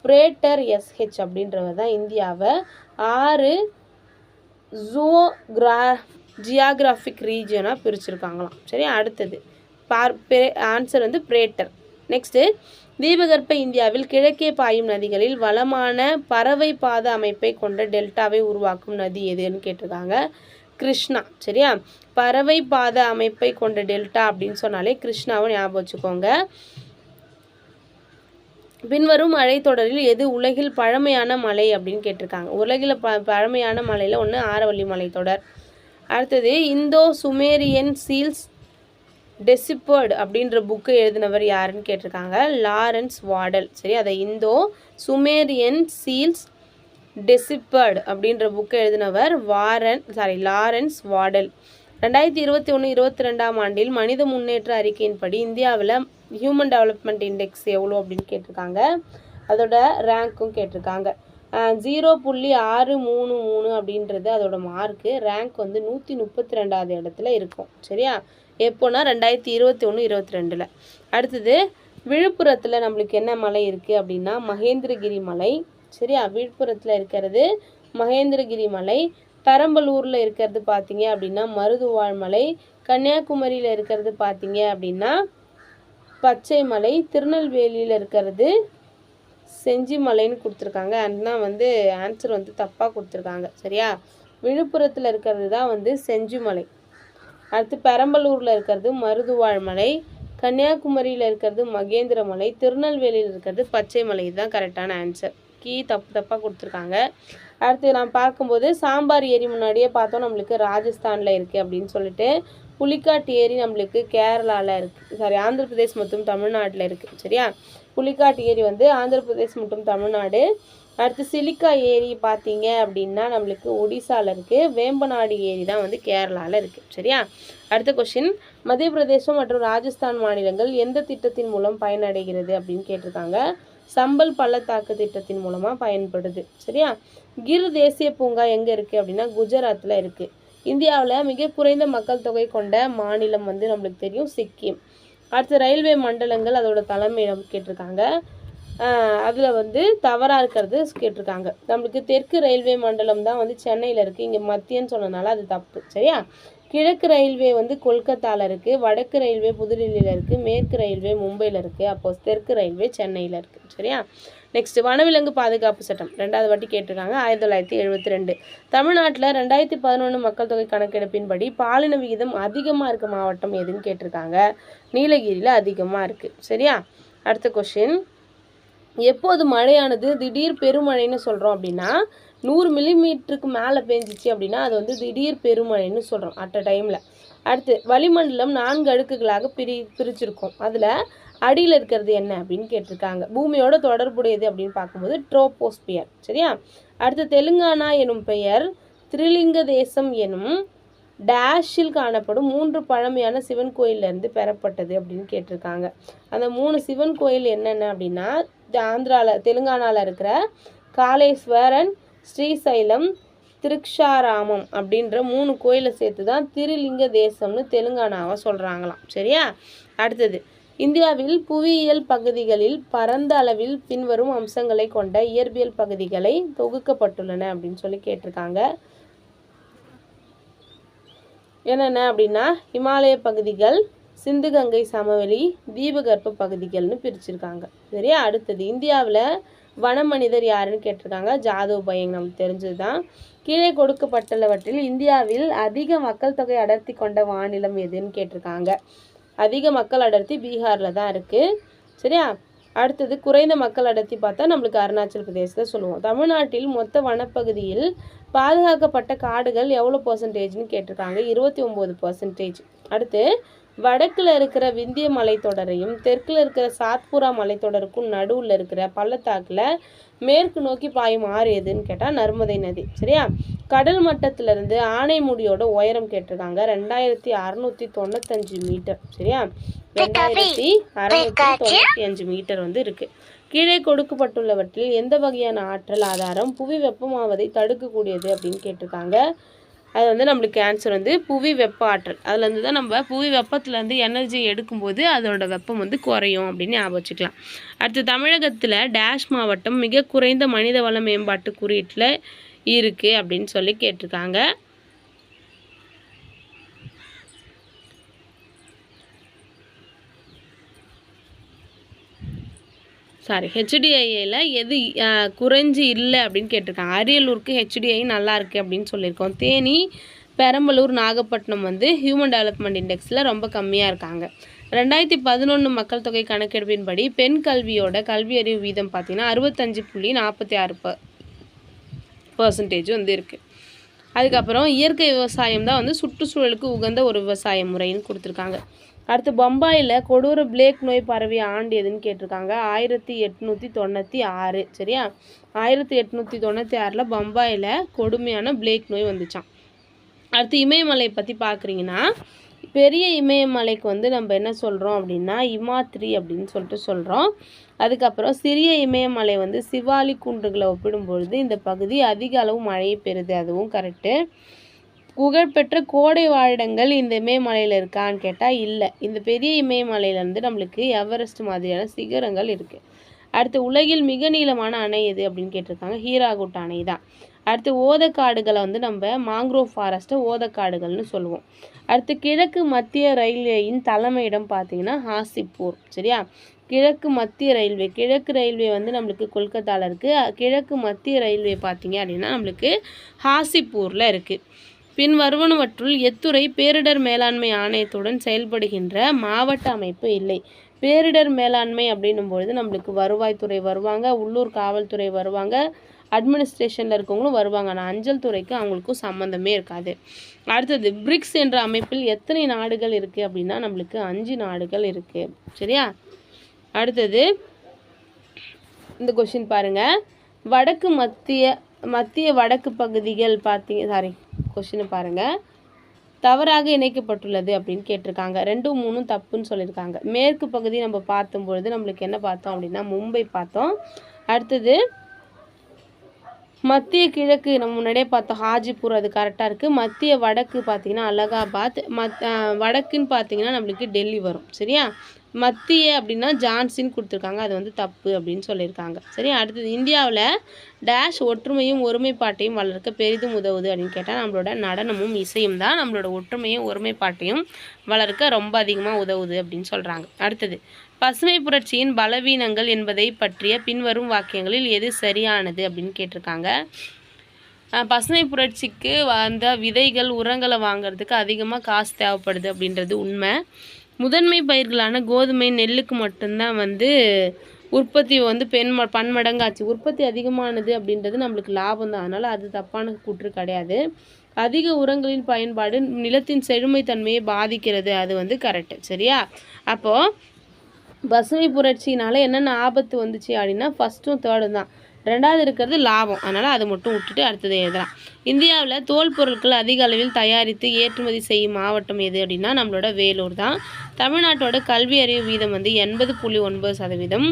பிரேட்டர் SH அப்படின்றவர் தான் இந்தியாவை 6 ஜியாகிராஃபிக் ரீஜனாக பிரிச்சிருக்காங்களாம். சரி, அடுத்தது ஆன்சர் வந்து பிரேட்டர். நெக்ஸ்ட்டு, தீபகற்ப இந்தியாவில் கிழக்கே பாயும் நதிகளில் வளமான பறவை பாத அமைப்பை கொண்ட டெல்டாவை உருவாக்கும் நதி எதுன்னு கேட்டிருக்காங்க. கிருஷ்ணா. சரியா? பறவை பாத அமைப்பை கொண்ட டெல்டா அப்படின்னு சொன்னாலே கிருஷ்ணாவை ஞாபகம் வச்சுக்கோங்க. பின்வரும் மலைத்தொடரில் எது உலகில் பழமையான மலை அப்படின்னு கேட்டிருக்காங்க. உலகில் பழமையான மலையில் ஒன்று ஆரவல்லி மலைத்தொடர். அடுத்தது, இந்தோ சுமேரியன் சீல்ஸ் டெசிப்பர்டு அப்படின்ற புக்கு எழுதினவர் யாருன்னு கேட்டிருக்காங்க. லாரன்ஸ் வாடல். சரி, அதை இந்தோ சுமேரியன் சீல்ஸ் டெசிப்பர்டு அப்படின்ற புக்கை எழுதினவர் லாரன்ஸ் வாடல். 2021-22 ஆண்டில் மனித முன்னேற்ற அறிக்கையின்படி இந்தியாவில் ஹியூமன் டெவலப்மெண்ட் இண்டெக்ஸ் எவ்வளோ அப்படின்னு கேட்டிருக்காங்க. அதோட ரேங்க்கும் கேட்டிருக்காங்க. 0.633 அப்படின்றது அதோட மார்க்கு. ரேங்க் வந்து 132வது இடத்துல இருக்கும். சரியா? எப்போனா 2021-22. அடுத்தது, விழுப்புரத்தில் நம்மளுக்கு என்ன மலை இருக்குது அப்படின்னா மகேந்திரகிரி மலை. சரியா? விழுப்புரத்தில் இருக்கிறது மகேந்திரகிரி மலை. பெரம்பலூரில் இருக்கிறது பார்த்தீங்க அப்படின்னா மருதுவாழ் மலை. கன்னியாகுமரியில் இருக்கிறது பார்த்தீங்க அப்படின்னா பச்சை மலை. திருநெல்வேலியில் இருக்கிறது செஞ்சி மலைன்னு கொடுத்துருக்காங்க. ஆனால் வந்து ஆன்சர் வந்து தப்பாக கொடுத்துருக்காங்க. சரியா? விழுப்புரத்தில் இருக்கிறது தான் வந்து செஞ்சி மலை. அடுத்து, பெரம்பலூரில் இருக்கிறது மருதுவாழ் மலை. கன்னியாகுமரியில் இருக்கிறது மகேந்திர மலை. திருநெல்வேலியில் இருக்கிறது பச்சை மலை. இதுதான் கரெக்டான ஆன்சர். தப்பாக கொடுத்துருக்காங்க. அடுத்து நாம் பார்க்கும்போது சாம்பார் ஏரி முன்னாடியே பார்த்தோம் நம்மளுக்கு ராஜஸ்தானில் இருக்குது அப்படின்னு சொல்லிட்டு. புலிக்காட் ஏரி நம்மளுக்கு கேரளாவில் இருக்குது. ஆந்திர பிரதேஷ் மற்றும் தமிழ்நாட்டில் இருக்குது. சரியா? புலிக்காட் ஏரி வந்து ஆந்திர பிரதேஷ் மற்றும் தமிழ்நாடு. அடுத்து, சிலிக்கா ஏரி பார்த்தீங்க அப்படின்னா நம்மளுக்கு ஒடிசாவில் இருக்குது. வேம்பநாடு ஏரி தான் வந்து கேரளாவில் இருக்குது. சரியா? அடுத்த கொஸ்டின், மத்திய பிரதேசம் மற்றும் ராஜஸ்தான் மாநிலங்கள் எந்த திட்டத்தின் மூலம் பயனடைகிறது அப்படின்னு கேட்டிருக்காங்க. சம்பல் பள்ளத்தாக்கு திட்டத்தின் மூலமாக பயன்படுது. சரியா? கிர் தேசிய பூங்கா எங்கே இருக்குது அப்படின்னா குஜராத்தில் இருக்குது. இந்தியாவில் மிக குறைந்த மக்கள் தொகை கொண்ட மாநிலம் வந்து நம்மளுக்கு தெரியும் சிக்கிம். அடுத்து, ரயில்வே மண்டலங்கள் அதோட தலைமையிடம் கேட்டிருக்காங்க. அதில் வந்து தவறாக இருக்கிறது கேட்டிருக்காங்க. நம்மளுக்கு தெற்கு ரயில்வே மண்டலம் தான் வந்து சென்னையில் இருக்குது. இங்கே மத்தியன்னு சொன்னதுனால அது தப்பு. சரியா? கிழக்கு ரயில்வே வந்து கொல்கத்தாவில் இருக்குது. வடக்கு ரயில்வே புதுடில்லியில் இருக்குது. மேற்கு ரயில்வே மும்பையில் இருக்குது. அப்போது தெற்கு ரயில்வே சென்னையில் இருக்குது. சரியா? நெக்ஸ்ட், வனவிலங்கு பாதுகாப்பு சட்டம் 2வது வாட்டி கேட்டிருக்காங்க. 1972. தமிழ்நாட்டில் 2011 மக்கள் தொகை கணக்கெடுப்பின்படி பாலின விகிதம் அதிகமாக இருக்க மாவட்டம் எதுன்னு கேட்டிருக்காங்க. நீலகிரியில் அதிகமாக இருக்குது. சரியா? அடுத்த கொஸ்டின், எப்போது மழையானது திடீர் பெருமழைன்னு சொல்கிறோம் அப்படின்னா 100 மில்லிமீட்டருக்கு மேலே பெஞ்சிச்சு அப்படின்னா அது வந்து திடீர் பெருமழைன்னு சொல்கிறோம் அட் அ டைமில். அடுத்து, வளிமண்டலம் 4 அடுக்குகளாக பிரிச்சிருக்கோம். அதில் அடியில் இருக்கிறது என்ன அப்படின்னு கேட்டிருக்காங்க. பூமியோட தொடர்புடையது அப்படின்னு பார்க்கும்போது ட்ரோபோஸ்பியர். சரியா? அடுத்து, தெலுங்கானா எனும் பெயர் திரிலிங்க தேசம் எனும் டேஷில் காணப்படும் 3 பழமையான சிவன் கோயிலிருந்து பெறப்பட்டது அப்படின்னு கேட்டிருக்காங்க. அந்த 3 சிவன் கோயில் என்னென்ன அப்படின்னா தெலுங்கானாவில் இருக்கிற காளேஸ்வரன், ஸ்ரீசைலம், திருக்ஷாராமம் அப்படின்ற 3 கோயிலை சேர்த்து தான் திரிலிங்க தேசம்னு தெலுங்கானாவை சொல்கிறாங்களாம். சரியா? அடுத்தது, இந்தியாவில் புவியியல் பகுதிகளில் பரந்த அளவில் பின்வரும் அம்சங்களை கொண்ட இயற்பியல் பகுதிகளை தொகுக்கப்பட்டுள்ளன அப்படின்னு சொல்லி கேட்டிருக்காங்க. என்னென்ன அப்படின்னா இமாலய பகுதிகள், சிந்து கங்கை சமவெளி, தீபகற்ப பகுதிகள்னு பிரிச்சிருக்காங்க. சரியா? அடுத்தது, இந்தியாவில் வனமனிதர் யாருன்னு கேட்டிருக்காங்க. ஜாதவ் பயங், நமக்கு தெரிஞ்சது தான். கீழே கொடுக்கப்பட்டுள்ளவற்றில் இந்தியாவில் அதிக மக்கள் தொகை அடர்த்தி கொண்ட மாநிலம் எதுன்னு கேட்டிருக்காங்க. அதிக மக்கள் அடர்த்தி பீகாரில் தான் இருக்குது. சரியா? அடுத்தது குறைந்த மக்கள் அடர்த்தி பார்த்தா நம்மளுக்கு அருணாச்சல் பிரதேசத்தை சொல்லுவோம். தமிழ்நாட்டில் மொத்த வனப்பகுதியில் பாதுகாக்கப்பட்ட காடுகள் எவ்வளோ பர்சன்டேஜ்னு கேட்டிருக்காங்க, 29%. அடுத்து வடக்கில் இருக்கிற விந்திய மலைத்தொடரையும் தெற்கில் இருக்கிற சாத்புரா மலைத்தொடருக்கும் நடுவில் இருக்கிற பள்ளத்தாக்கில் மேற்கு நோக்கி பாயும் ஆறு எதுன்னு கேட்டால் நர்மதை நதி. சரியா? கடல் மட்டத்திலிருந்து ஆனைமுடியோட உயரம் கேட்டிருக்காங்க 2695 மீட்டர். சரியா? 2695 மீட்டர் வந்து இருக்கு. கீழே கொடுக்கப்பட்டுள்ளவற்றில் எந்த வகையான ஆற்றல் ஆதாரம் புவி வெப்பமாவதை தடுக்கக்கூடியது அப்படின்னு கேட்டிருக்காங்க. அது வந்து நம்மளுக்கு ஆன்சர் வந்து புவி வெப்ப ஆற்றல். அதுலேருந்து தான் நம்ம புவி வெப்பத்துலேருந்து எனர்ஜி எடுக்கும்போது அதோட வெப்பம் வந்து குறையும் அப்படின்னு ஞாபகம் வச்சுக்கலாம். அடுத்து தமிழகத்தில் டேஷ் மாவட்டம் மிக குறைந்த மனித வள மேம்பாட்டு குறியீட்டில் இருக்குது அப்படின்னு சொல்லி கேட்டிருக்காங்க. ஹெச்டிஐயில் எது குறைஞ்சி இல்லை அப்படின்னு கேட்டிருக்காங்க. அரியலூருக்கு ஹெச்டிஐ நல்லா இருக்குது அப்படின்னு சொல்லியிருக்கோம். தேனி, பெரம்பலூர், நாகப்பட்டினம் வந்து ஹியூமன் டெவலப்மெண்ட் இண்டெக்ஸில் ரொம்ப கம்மியாக இருக்காங்க. 2011 மக்கள் தொகை கணக்கெடுப்பின்படி பெண் கல்வியோட கல்வி அறிவு வீதம் பார்த்திங்கன்னா 65.46% வந்து இருக்குது. அதுக்கப்புறம் இயற்கை விவசாயம் தான் வந்து சுற்றுச்சூழலுக்கு உகந்த ஒரு விவசாய முறைன்னு கொடுத்துருக்காங்க. அடுத்து பம்பாயில் கொடூர பிளேக் நோய் பரவிய ஆண்டு எதுன்னு கேட்டிருக்காங்க, 1896. சரியா? 1896 பம்பாயில் கொடுமையான பிளேக் நோய் வந்துச்சான். அடுத்து இமயமலை பற்றி பார்க்குறீங்கன்னா பெரிய இமயமலைக்கு வந்து நம்ம என்ன சொல்கிறோம் அப்படின்னா இமாத்ரி அப்படின்னு சொல்லிட்டு சொல்கிறோம். அதுக்கப்புறம் சிறிய இமயமலை வந்து சிவாலி குன்றுகளை ஒப்பிடும்பொழுது இந்த பகுதி அதிக அளவு மழையை பெறுது, அதுவும் கரெக்டு. புகழ்பெற்ற கோடை வாழிடங்கள் இந்த இமயமலையில் இருக்கான்னு கேட்டால் இல்லை. இந்த பெரிய இமயமலையிலேருந்து நம்மளுக்கு எவரெஸ்ட் மாதிரியான சிகரங்கள் இருக்குது. அடுத்து உலகில் மிக நீளமான அணை எது அப்படின்னு கேட்டிருக்காங்க, ஹீராகுட் அணை தான். அடுத்து ஓதக்காடுகளை வந்து நம்ம மாங்க்ரோவ் ஃபாரஸ்ட்டை ஓதக்காடுகள்னு சொல்லுவோம். அடுத்து கிழக்கு மத்திய ரயில்வேயின் தலைமையிடம் பார்த்திங்கன்னா ஹாசிப்பூர். சரியா? கிழக்கு மத்திய ரயில்வே, கிழக்கு ரயில்வே வந்து நம்மளுக்கு கொல்கத்தாவில் இருக்குது. கிழக்கு மத்திய ரயில்வே பார்த்திங்க அப்படின்னா நம்மளுக்கு ஹாசிப்பூரில் இருக்குது. பின் வருவனவற்றுள் எத்துறை பேரிடர் மேலாண்மை ஆணையத்துடன் செயல்படுகின்ற மாவட்ட அமைப்பு இல்லை. பேரிடர் மேலாண்மை அப்படின்னும்பொழுது நம்மளுக்கு வருவாய்த்துறை வருவாங்க, உள்ளூர் காவல்துறை வருவாங்க, அட்மினிஸ்ட்ரேஷனில் இருக்கவங்களும் வருவாங்க. ஆனால் அஞ்சல் துறைக்கு அவங்களுக்கும் சம்மந்தமே இருக்காது. அடுத்தது பிரிக்ஸ் என்ற அமைப்பில் எத்தனை நாடுகள் இருக்குது அப்படின்னா நம்மளுக்கு 5 நாடுகள் இருக்குது. சரியா? அடுத்தது இந்த கொஷின் பாருங்கள், வடக்கு மத்திய வடக்கு பகுதிகள் கொஷினை பாருங்கள், தவறாக இணைக்கப்பட்டுள்ளது அப்படின்னு கேட்டிருக்காங்க. 2, 3 தப்புன்னு சொல்லியிருக்காங்க. மேற்கு பகுதி நம்ம பார்த்தும்பொழுது நம்மளுக்கு என்ன பார்த்தோம் அப்படின்னா மும்பை பார்த்தோம். அடுத்தது மத்திய கிழக்கு நம்ம முன்னாடியே பார்த்தோம் ஹாஜிப்பூர், அது கரெக்டாக இருக்குது. மத்திய வடக்கு பார்த்திங்கன்னா அலகாபாத், வடக்குன்னு பார்த்திங்கன்னா நம்மளுக்கு டெல்லி வரும். சரியா? மத்திய அப்படின்னா ஜான்சின்னு கொடுத்துருக்காங்க, அது வந்து தப்பு அப்படின்னு சொல்லியிருக்காங்க. சரி? அடுத்தது இந்தியாவில் டேஷ் ஒற்றுமையும் ஒருமைப்பாட்டையும் வளர்க்க பெரிதும் உதவுது அப்படின்னு கேட்டால் நம்மளோட நடனமும் இசையும் தான் நம்மளோட ஒற்றுமையும் ஒருமைப்பாட்டையும் வளர்க்க ரொம்ப அதிகமாக உதவுது அப்படின்னு சொல்கிறாங்க. அடுத்தது பசுமை புரட்சியின் பலவீனங்கள் என்பதை பற்றிய பின்வரும் வாக்கியங்களில் எது சரியானது அப்படின்னு கேட்டிருக்காங்க. பசுமை புரட்சிக்கு அந்த விதைகள் உரங்களை வாங்கிறதுக்கு அதிகமாக காசு தேவைப்படுது அப்படின்றது உண்மை. முதன்மை பயிர்களான கோதுமை, நெல்லுக்கு மட்டும்தான் வந்து உற்பத்தி வந்து பன்மடங்காச்சு. உற்பத்தி அதிகமானது அப்படின்றது நம்மளுக்கு லாபம் தான், அதனால் அது தப்பான கூற்று கிடையாது. அதிக உரங்களின் பயன்பாடு நிலத்தின் செழுமைத்தன்மையை பாதிக்கிறது, அது வந்து கரெக்டு. சரியா? அப்போது பசுமை புரட்சினால் என்னென்ன ஆபத்து வந்துச்சு அப்படின்னா ஃபஸ்ட்டும் 3ம் தான். 2வது இருக்கிறது லாபம், அதனால் அதை மட்டும் விட்டுட்டு அடுத்தது எழுதலாம். இந்தியாவில் தோல் பொருட்கள் அதிக அளவில் தயாரித்து ஏற்றுமதி செய்யும் மாவட்டம் எது அப்படின்னா நம்மளோட வேலூர் தான். தமிழ்நாட்டோட கல்வி அறிவு வீதம் வந்து 80.9%.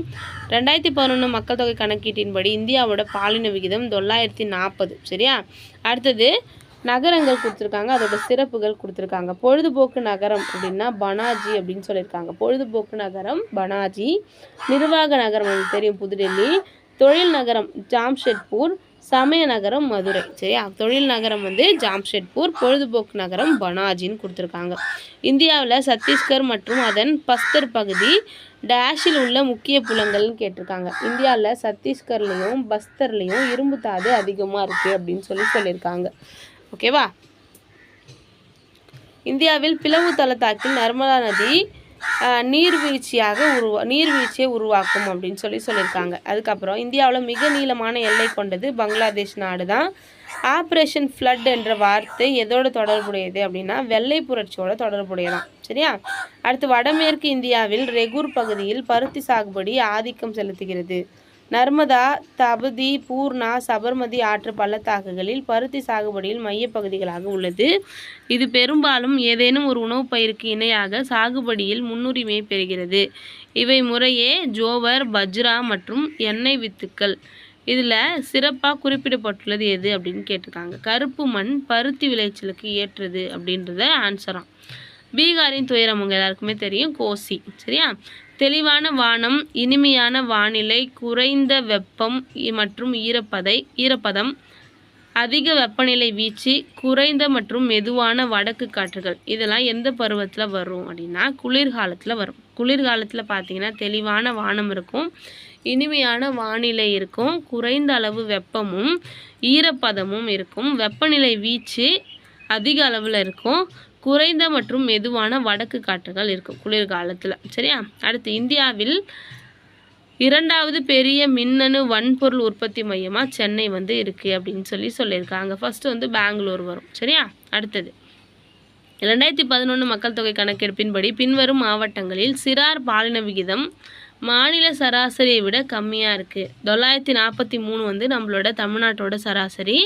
2011 மக்கள் தொகை கணக்கீட்டின்படி இந்தியாவோட பாலின விகிதம் 940. சரியா? அடுத்தது நகரங்கள் கொடுத்துருக்காங்க, அதோட சிறப்புகள் கொடுத்துருக்காங்க. பொழுதுபோக்கு நகரம் அப்படின்னா பனாஜி அப்படின்னு சொல்லியிருக்காங்க. பொழுதுபோக்கு நகரம் பனாஜி. நிர்வாக நகரம் உங்களுக்கு தெரியும் புதுடெல்லி. தொழில் நகரம் ஜாம்ஷெட்பூர். சமய நகரம் மதுரை. சரியா? தொழில் நகரம் வந்து ஜாம்ஷெட்பூர், பொழுதுபோக்கு நகரம் பனாஜின்னு கொடுத்துருக்காங்க. இந்தியாவில் சத்தீஸ்கர் மற்றும் அதன் பஸ்தர் பகுதி டேஷில் உள்ள முக்கிய புலங்கள்னு கேட்டிருக்காங்க. இந்தியாவில் சத்தீஸ்கர்லேயும் பஸ்தர்லேயும் இரும்பு தாது அதிகமாக இருக்குது அப்படின்னு சொல்லியிருக்காங்க. ஓகேவா? இந்தியாவில் பிளவு தளத்தாக்கில் நர்மதா நதி நீர்வீழ்ச்சியை உருவாக்கும் அப்படின்னு சொல்லியிருக்காங்க. அதுக்கப்புறம் இந்தியாவில் மிக நீளமான எல்லை கொண்டது பங்களாதேஷ் நாடு தான். ஆப்ரேஷன் ஃப்ளட் என்ற வார்த்தை எதோட தொடர்புடையது அப்படின்னா வெள்ளை புரட்சியோட தொடர்புடையதான். சரியா? அடுத்து வடமேற்கு இந்தியாவில் ரெகூர் பகுதியில் பருத்தி சாகுபடி ஆதிக்கம் செலுத்துகிறது. நர்மதா, தபதி, பூர்ணா, சபர்மதி ஆற்று பள்ளத்தாக்குகளில் பருத்தி சாகுபடியில் மையப்பகுதிகளாக உள்ளது. இது பெரும்பாலும் ஏதேனும் ஒரு உணவுப் பயிருக்கு இணையாக சாகுபடியில் முன்னுரிமை பெறுகிறது. இவை முறையே ஜோவர், பஜ்ரா மற்றும் எண்ணெய் வித்துக்கள். இதில் சிறப்பாக குறிப்பிடப்பட்டுள்ளது எது அப்படின்னு கேட்டிருக்காங்க. கருப்பு மண் பருத்தி விளைச்சலுக்கு ஏற்றது அப்படின்றத ஆன்சராம். பீகாரின் துயரம் உங்கள் எல்லாருக்குமே தெரியும், கோசி. சரியா? தெளிவான வானம், இனிமையான வானிலை, குறைந்த வெப்பம் மற்றும் ஈரப்பதம், அதிக வெப்பநிலை வீழ்ச்சி, குறைந்த மற்றும் மெதுவான வடக்கு காற்றுகள். இதெல்லாம் எந்த பருவத்தில் வரும் அப்படின்னா குளிர்காலத்தில் வரும். குளிர்காலத்தில் பார்த்தீங்கன்னா தெளிவான வானம் இருக்கும், இனிமையான வானிலை இருக்கும், குறைந்த அளவு வெப்பமும் ஈரப்பதமும் இருக்கும், வெப்பநிலை வீழ்ச்சி அதிக அளவில் இருக்கும், குறைந்த மற்றும் மெதுவான வடக்கு காற்றுகள் இருக்கும் குளிர்காலத்தில். சரியா? அடுத்து இந்தியாவில் 2வது பெரிய மின்னணு வன்பொருள் உற்பத்தி மையமாக சென்னை இருக்குது அப்படின்னு சொல்லியிருக்காங்க. ஃபஸ்ட்டு பெங்களூர் வரும். சரியா? அடுத்தது 2011 மக்கள் தொகை கணக்கெடுப்பின்படி பின்வரும் மாவட்டங்களில் சிறார் பாலின விகிதம் மாநில சராசரியை விட கம்மியாக இருக்குது. 943 நம்மளோட தமிழ்நாட்டோட சராசரி.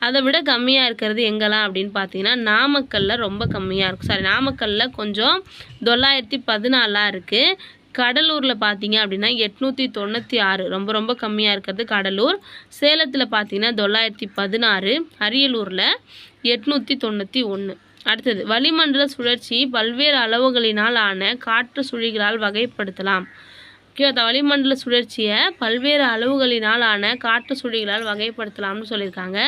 அதை விட கம்மியாக இருக்கிறது எங்கெல்லாம் அப்படின்னு பார்த்தீங்கன்னா நாமக்கல்லில் ரொம்ப கம்மியாக இருக்கும். நாமக்கல்லில் கொஞ்சம் 914 இருக்குது. கடலூரில் பார்த்தீங்க அப்படின்னா 896, ரொம்ப கம்மியாக இருக்கிறது கடலூர். சேலத்தில் பார்த்தீங்கன்னா 916, அரியலூரில் 891. அடுத்தது வளிமண்டல சுழற்சி பல்வேறு அளவுகளினால் ஆன காற்று சுழிகளால் வகைப்படுத்தலாம். வளிமண்டல சுழற்சியை பல்வேறு அளவுகளினால் ஆன காற்று சுழிகளால் வகைப்படுத்தலாம்னு சொல்லியிருக்காங்க.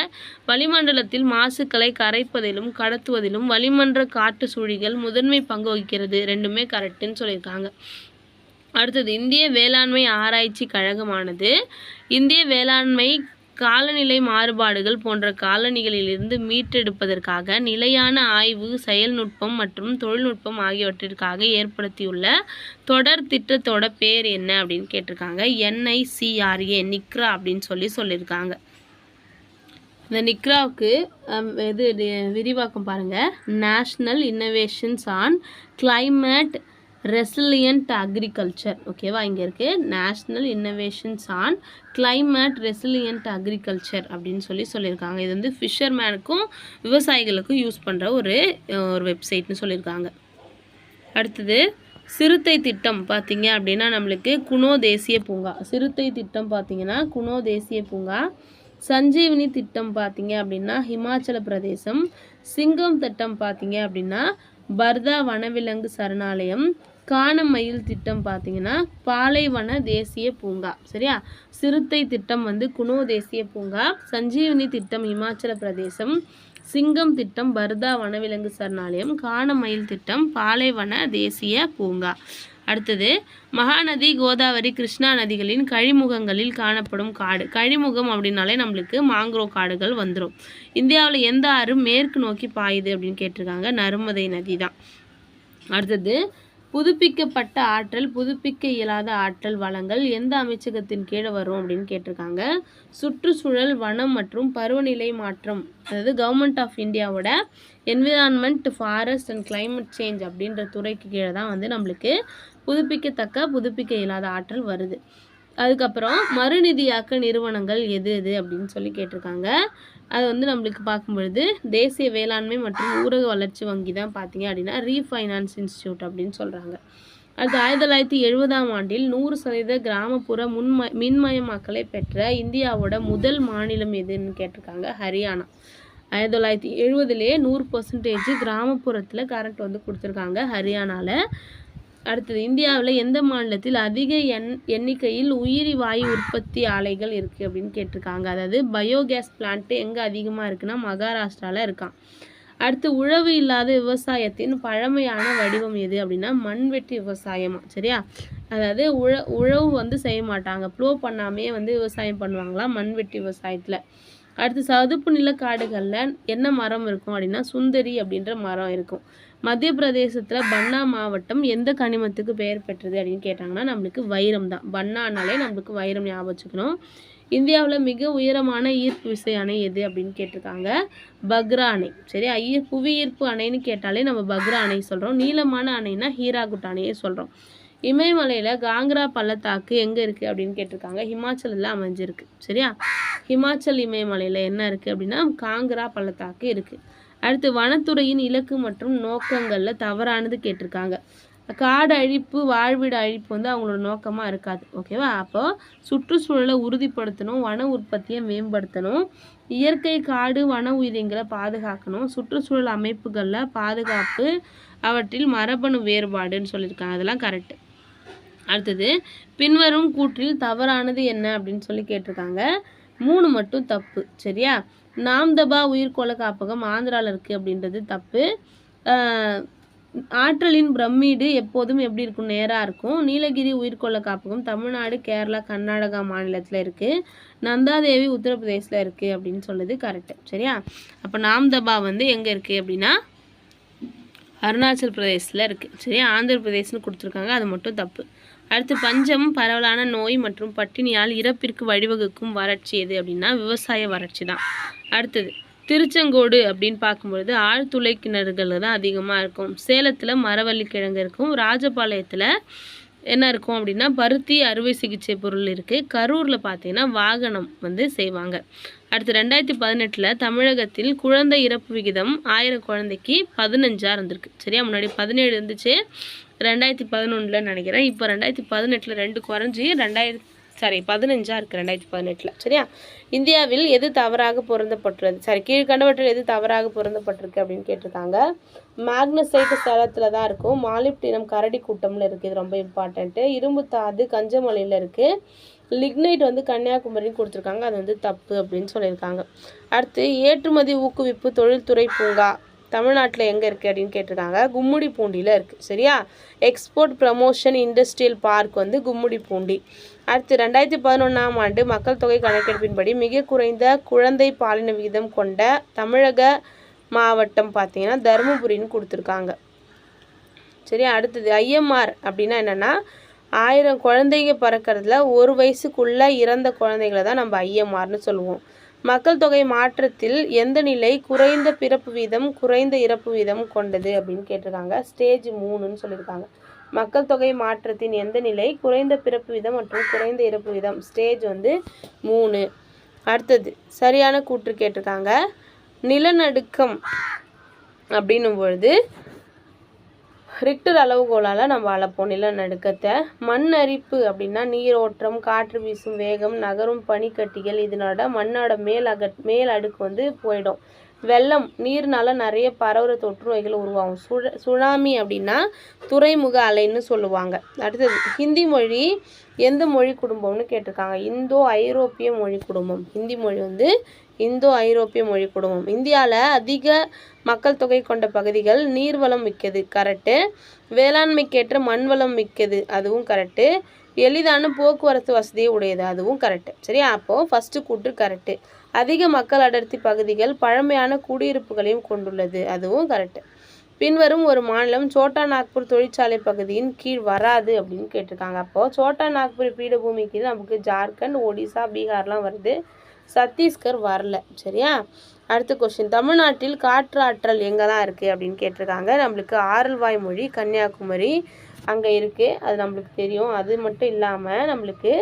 வளிமண்டலத்தில் மாசுக்களை கரைப்பதிலும் கடத்துவதிலும் வளிமண்டல காற்று சுழிகள் முதன்மை பங்கு வகிக்கிறது. ரெண்டுமே கரெக்டுன்னு சொல்லியிருக்காங்க. அடுத்தது இந்திய வேளாண்மை ஆராய்ச்சி கழகமானது இந்திய வேளாண்மை காலநிலை மாறுபாடுகள் போன்ற காலநிலைகளிலிருந்து மீட்டெடுப்பதற்காக நிலையான ஆய்வு, செயல்நுட்பம் மற்றும் தொழில்நுட்பம் ஆகியவற்றிற்காக ஏற்படுத்தியுள்ள தொடர் திட்டத்தோட பேர் என்ன அப்படின்னு கேட்டிருக்காங்க. NICRA, நிக்ரா அப்படின்னு சொல்லியிருக்காங்க. இந்த நிக்ராவுக்கு விரிவாக்கம் பாருங்கள். National innovations on climate resilient agriculture. ஓகேவா? இங்கே இருக்குது national innovations on climate resilient agriculture அப்படின்னு சொல்லியிருக்காங்க. இது ஃபிஷர்மேனுக்கும் விவசாயிகளுக்கும் யூஸ் பண்ணுற ஒரு வெப்சைட்னு சொல்லியிருக்காங்க. அடுத்தது சிறுத்தை திட்டம் பார்த்தீங்க அப்படின்னா நம்மளுக்கு குணோ தேசிய பூங்கா. சிறுத்தை திட்டம் பார்த்தீங்கன்னா குணோ தேசிய பூங்கா. சஞ்சீவினி திட்டம் பார்த்தீங்க அப்படின்னா ஹிமாச்சல பிரதேசம். சிங்கம் திட்டம் பார்த்தீங்க அப்படின்னா பர்தா வனவிலங்கு சரணாலயம். கானமயில் திட்டம் பார்த்தீங்கன்னா பாலைவன தேசிய பூங்கா. சரியா? சிறுத்தை திட்டம் குணோ தேசிய பூங்கா. சஞ்சீவினி திட்டம் இமாச்சல பிரதேசம். சிங்கம் திட்டம் பர்தா வனவிலங்கு சரணாலயம். கானமயில் திட்டம் பாலைவன தேசிய பூங்கா. அடுத்தது மகாநதி, கோதாவரி, கிருஷ்ணா நதிகளின் கழிமுகங்களில் காணப்படும் காடு. கழிமுகம் அப்படின்னாலே நம்மளுக்கு மாங்க்ரோவ் காடுகள் வந்துடும். இந்தியாவில் எந்த ஆறு மேற்கு நோக்கி பாயுது அப்படின்னு கேட்டிருக்காங்க. நர்மதை நதி தான். அடுத்தது புதுப்பிக்கப்பட்ட ஆற்றல், புதுப்பிக்க இயலாத ஆற்றல் வளங்கள் எந்த அமைச்சகத்தின் கீழே வரும் அப்படின்னு கேட்டிருக்காங்க. சுற்றுச்சூழல், வனம் மற்றும் பருவநிலை மாற்றம், அதாவது கவர்மெண்ட் ஆஃப் இந்தியாவோட environment, forest and climate change அப்படின்ற துறைக்கு கீழே தான் நம்மளுக்கு புதுப்பிக்க இயலாத ஆற்றல் வருது. அதுக்கப்புறம் மறுநிதியாக்க நிறுவனங்கள் எது அப்படின்னு கேட்டிருக்காங்க. அது நம்மளுக்கு பார்க்கும்பொழுது தேசிய வேளாண்மை மற்றும் ஊரக வளர்ச்சி வங்கி தான் பார்த்தீங்க அப்படின்னா ரீஃபைனான்ஸ் இன்ஸ்டியூட் அப்படின்னு சொல்கிறாங்க. அது 1970ஆம் ஆண்டில் 100% கிராமப்புற மின்மயமாக்கலை பெற்ற இந்தியாவோட முதல் மாநிலம் எதுன்னு கேட்டிருக்காங்க. ஹரியானா. 1970லேயே 100% கிராமப்புறத்தில் கரண்ட் கொடுத்துருக்காங்க ஹரியானாவில். அடுத்தது இந்தியாவில் எந்த மாநிலத்தில் அதிக எண்ணிக்கையில் உயிரி வாயு உற்பத்தி ஆலைகள் இருக்குது அப்படின்னு கேட்டிருக்காங்க. அதாவது பயோகேஸ் பிளான்ட்டு எங்கே அதிகமாக இருக்குன்னா மகாராஷ்டிராவில் இருக்கான். அடுத்து உழவு இல்லாத விவசாயத்தின் பழமையான வடிவம் எது அப்படின்னா மண்வெட்டி விவசாயமா. சரியா? அதாவது உழவு செய்ய மாட்டாங்க, ப்ளோ பண்ணாமே விவசாயம் பண்ணுவாங்களாம் மண்வெட்டி விவசாயத்தில். அடுத்து சதுப்பு நில காடுகளில் என்ன மரம் இருக்கும் அப்படின்னா சுந்தரி அப்படின்ற மரம் இருக்கும். மத்திய பிரதேசத்தில் பன்னா மாவட்டம் எந்த கனிமத்துக்கு பெயர் பெற்றது அப்படின்னு கேட்டாங்கன்னா நம்மளுக்கு வைரம் தான். பன்னானாலே நம்மளுக்கு வைரம் ஞாபகம் வச்சுக்கணும். இந்தியாவில் மிக உயரமான ஈர்ப்பு விசை அணை எது அப்படின்னு கேட்டிருக்காங்க. பக்ரா அணை. சரியா, புவி ஈர்ப்பு அணைன்னு கேட்டாலே நம்ம பக்ரா அணை சொல்கிறோம். நீளமான அணைனா ஹீராகுட் அணையே சொல்கிறோம். இமயமலையில் காங்க்ரா பள்ளத்தாக்கு எங்கே இருக்குது அப்படின்னு கேட்டிருக்காங்க. ஹிமாச்சலில் அமைஞ்சிருக்கு. சரியா, ஹிமாச்சல் இமயமலையில் என்ன இருக்குது அப்படின்னா காங்க்ரா பள்ளத்தாக்கு இருக்குது. அடுத்து வனத்துறையின் இலக்கு மற்றும் நோக்கங்களில் தவறானது கேட்டிருக்காங்க. காடு அழிப்பு, வாழ்விட அழிப்பு வந்து அவங்களோட நோக்கமாக இருக்காது. ஓகேவா, அப்போ சுற்றுச்சூழலை உறுதிப்படுத்தணும், வன உற்பத்தியை மேம்படுத்தணும், இயற்கை காடு வன உயிரினங்களை பாதுகாக்கணும், சுற்றுச்சூழல் அமைப்புகளில் பாதுகாப்பு, அவற்றில் மரபணு வேறுபாடுன்னு சொல்லியிருக்காங்க. அதெல்லாம் கரெக்டு. அடுத்தது பின்வரும் கூற்றில் தவறானது என்ன அப்படின்னு சொல்லி கேட்டிருக்காங்க. 3 மட்டும் தப்பு. சரியா, நாம்தபா உயிர்கோள காப்பகம் ஆந்திராவில் இருக்குது அப்படின்றது தப்பு. ஆற்றலின் பிரமிடு எப்போதும் எப்படி இருக்கும், நேராக இருக்கும். நீலகிரி உயிர்கோள காப்பகம் தமிழ்நாடு, கேரளா, கர்நாடகா மாநிலத்தில் இருக்குது. நந்தாதேவி உத்தரப்பிரதேசில் இருக்குது அப்படின்னு சொல்லுது கரெக்டு. சரியா, அப்போ நாம்தபா வந்து எங்கே இருக்குது அப்படின்னா அருணாச்சல் பிரதேசில் இருக்குது. சரியா, ஆந்திர பிரதேசம்னு கொடுத்துருக்காங்க, அது மட்டும் தப்பு. அடுத்து பஞ்சம் பரவலான நோய் மற்றும் பட்டினியால் இறப்பிற்கு வழிவகுக்கும் வறட்சி எது அப்படின்னா விவசாய வறட்சி தான். அடுத்தது திருச்செங்கோடு அப்படின்னு பார்க்கும்பொழுது ஆழ்துளை கிணறுகள் தான் அதிகமாக இருக்கும். சேலத்தில் மரவள்ளி கிழங்கு இருக்கும். ராஜபாளையத்தில் என்ன இருக்கும் அப்படின்னா பருத்தி அறுவை சிகிச்சை பொருள் இருக்குது. கரூரில் பார்த்தீங்கன்னா வாகனம் வந்து செய்வாங்க. அடுத்து 2018 தமிழகத்தில் குழந்தை இறப்பு விகிதம் 1000 குழந்தைக்கு 15 இருந்திருக்கு. சரியா, முன்னாடி 17 இருந்துச்சு 2011 நினைக்கிறேன். இப்போ 2018 2 குறைஞ்சி 15 இருக்குது 2018. சரியா, இந்தியாவில் எது தவறாக பொருந்தப்பட்டுள்ளது, கீழ்கண்டவற்றில் எது தவறாக பொருந்தப்பட்டிருக்கு அப்படின்னு கேட்டிருக்காங்க. மேக்னசைட் சேலத்தில் தான் இருக்கும். மாலிப்டினம் கரடி கூட்டம்ல இருக்குது, இது ரொம்ப இம்பார்ட்டண்ட்டு. இரும்பு தாது கஞ்சமலையில் இருக்குது. லிக்னைட் வந்து கன்னியாகுமரின்னு கொடுத்துருக்காங்க, அது வந்து தப்பு அப்படின்னு சொல்லியிருக்காங்க. அடுத்து ஏற்றுமதி ஊக்குவிப்பு தொழில்துறை பூங்கா தமிழ்நாட்டில் எங்கே இருக்குது அப்படின்னு கேட்டிருக்காங்க. கும்முடிப்பூண்டியில் இருக்குது. சரியா, எக்ஸ்போர்ட் ப்ரமோஷன் இண்டஸ்ட்ரியல் பார்க் வந்து கும்முடிப்பூண்டி. அடுத்து 2011ஆம் ஆண்டு மக்கள் தொகை கணக்கெடுப்பின்படி மிக குறைந்த குழந்தை பாலின விகிதம் கொண்ட தமிழக மாவட்டம் பார்த்தீங்கன்னா தருமபுரின்னு கொடுத்துருக்காங்க. சரியா, அடுத்தது IMR அப்படின்னா என்னென்னா 1000 குழந்தைங்க பிறக்கிறதுல 1 வயசுக்குள்ளே இறந்த குழந்தைகளை தான் நம்ம IMRனு சொல்லுவோம். மக்கள் தொகை மாற்றத்தில் எந்த நிலை குறைந்த பிறப்பு வீதம் குறைந்த இறப்பு வீதம் கொண்டது அப்படின்னு கேட்டிருக்காங்க. ஸ்டேஜ் 3ன்னு சொல்லியிருக்காங்க. மக்கள் தொகை மாற்றத்தின் எந்த நிலை குறைந்த பிறப்பு வீதம் மற்றும் குறைந்த இறப்பு வீதம், ஸ்டேஜ் வந்து 3. அடுத்தது சரியான கூற்று கேட்டிருக்காங்க. நிலநடுக்கம் அப்படின்னும் பொழுது ரிக்டர் அளவுகோலால் நம்ம அளப்போம் நிலநடுக்கத்தை. மண் அரிப்பு அப்படின்னா நீரோட்டம், காற்று வீசும் வேகம், நகரும் பனிக்கட்டிகள், இதனோட மண்ணோட மேல் அடுக்கு வந்து போயிடும். வெள்ளம் நீர்னால நிறைய பரவுற தொற்று நோய்கள் உருவாகும். சுனாமி அப்படின்னா துறைமுக அலைன்னு சொல்லுவாங்க. அடுத்தது ஹிந்தி மொழி எந்த மொழி குடும்பம்னு கேட்டிருக்காங்க. இந்தோ ஐரோப்பிய மொழி குடும்பம். ஹிந்தி மொழி வந்து இந்தோ ஐரோப்பிய மொழி குடும்பம். இந்தியாவில் அதிக மக்கள் தொகை கொண்ட பகுதிகள் நீர்வளம் மிக்கது, கரெக்டு. வேளாண்மைக்கேற்ற மண்வளம் மிக்கது, அதுவும் கரெக்டு. எளிதான போக்குவரத்து வசதியை உடையது, அதுவும் கரெக்டு. சரியா, அப்போது ஃபஸ்ட்டு கூற்று கரெக்டு. அதிக மக்கள் அடர்த்தி பகுதிகள் பழமையான குடியிருப்புகளையும் கொண்டுள்ளது, அதுவும் கரெக்டு. பின்வரும் ஒரு மாநிலம் சோட்டா நாக்பூர் தொழிற்சாலை பகுதியின் கீழ் வராது அப்படின்னு கேட்டிருக்காங்க. அப்போது சோட்டா நாக்பூர் பீடபூமி கீழ் நமக்கு ஜார்க்கண்ட், ஒடிசா, பீகார்லாம் வருது. சத்தீஸ்கர் வரல. சரியா, அடுத்த கொஸ்டின். தமிழ்நாட்டில் காற்றாற்றல் எங்கெல்லாம் இருக்குது அப்படின்னு கேட்டிருக்காங்க. நம்மளுக்கு ஆரல்வாய் மொழி கன்னியாகுமரி அங்கே இருக்குது, அது நம்மளுக்கு தெரியும். அது மட்டும் இல்லாமல் நம்மளுக்கு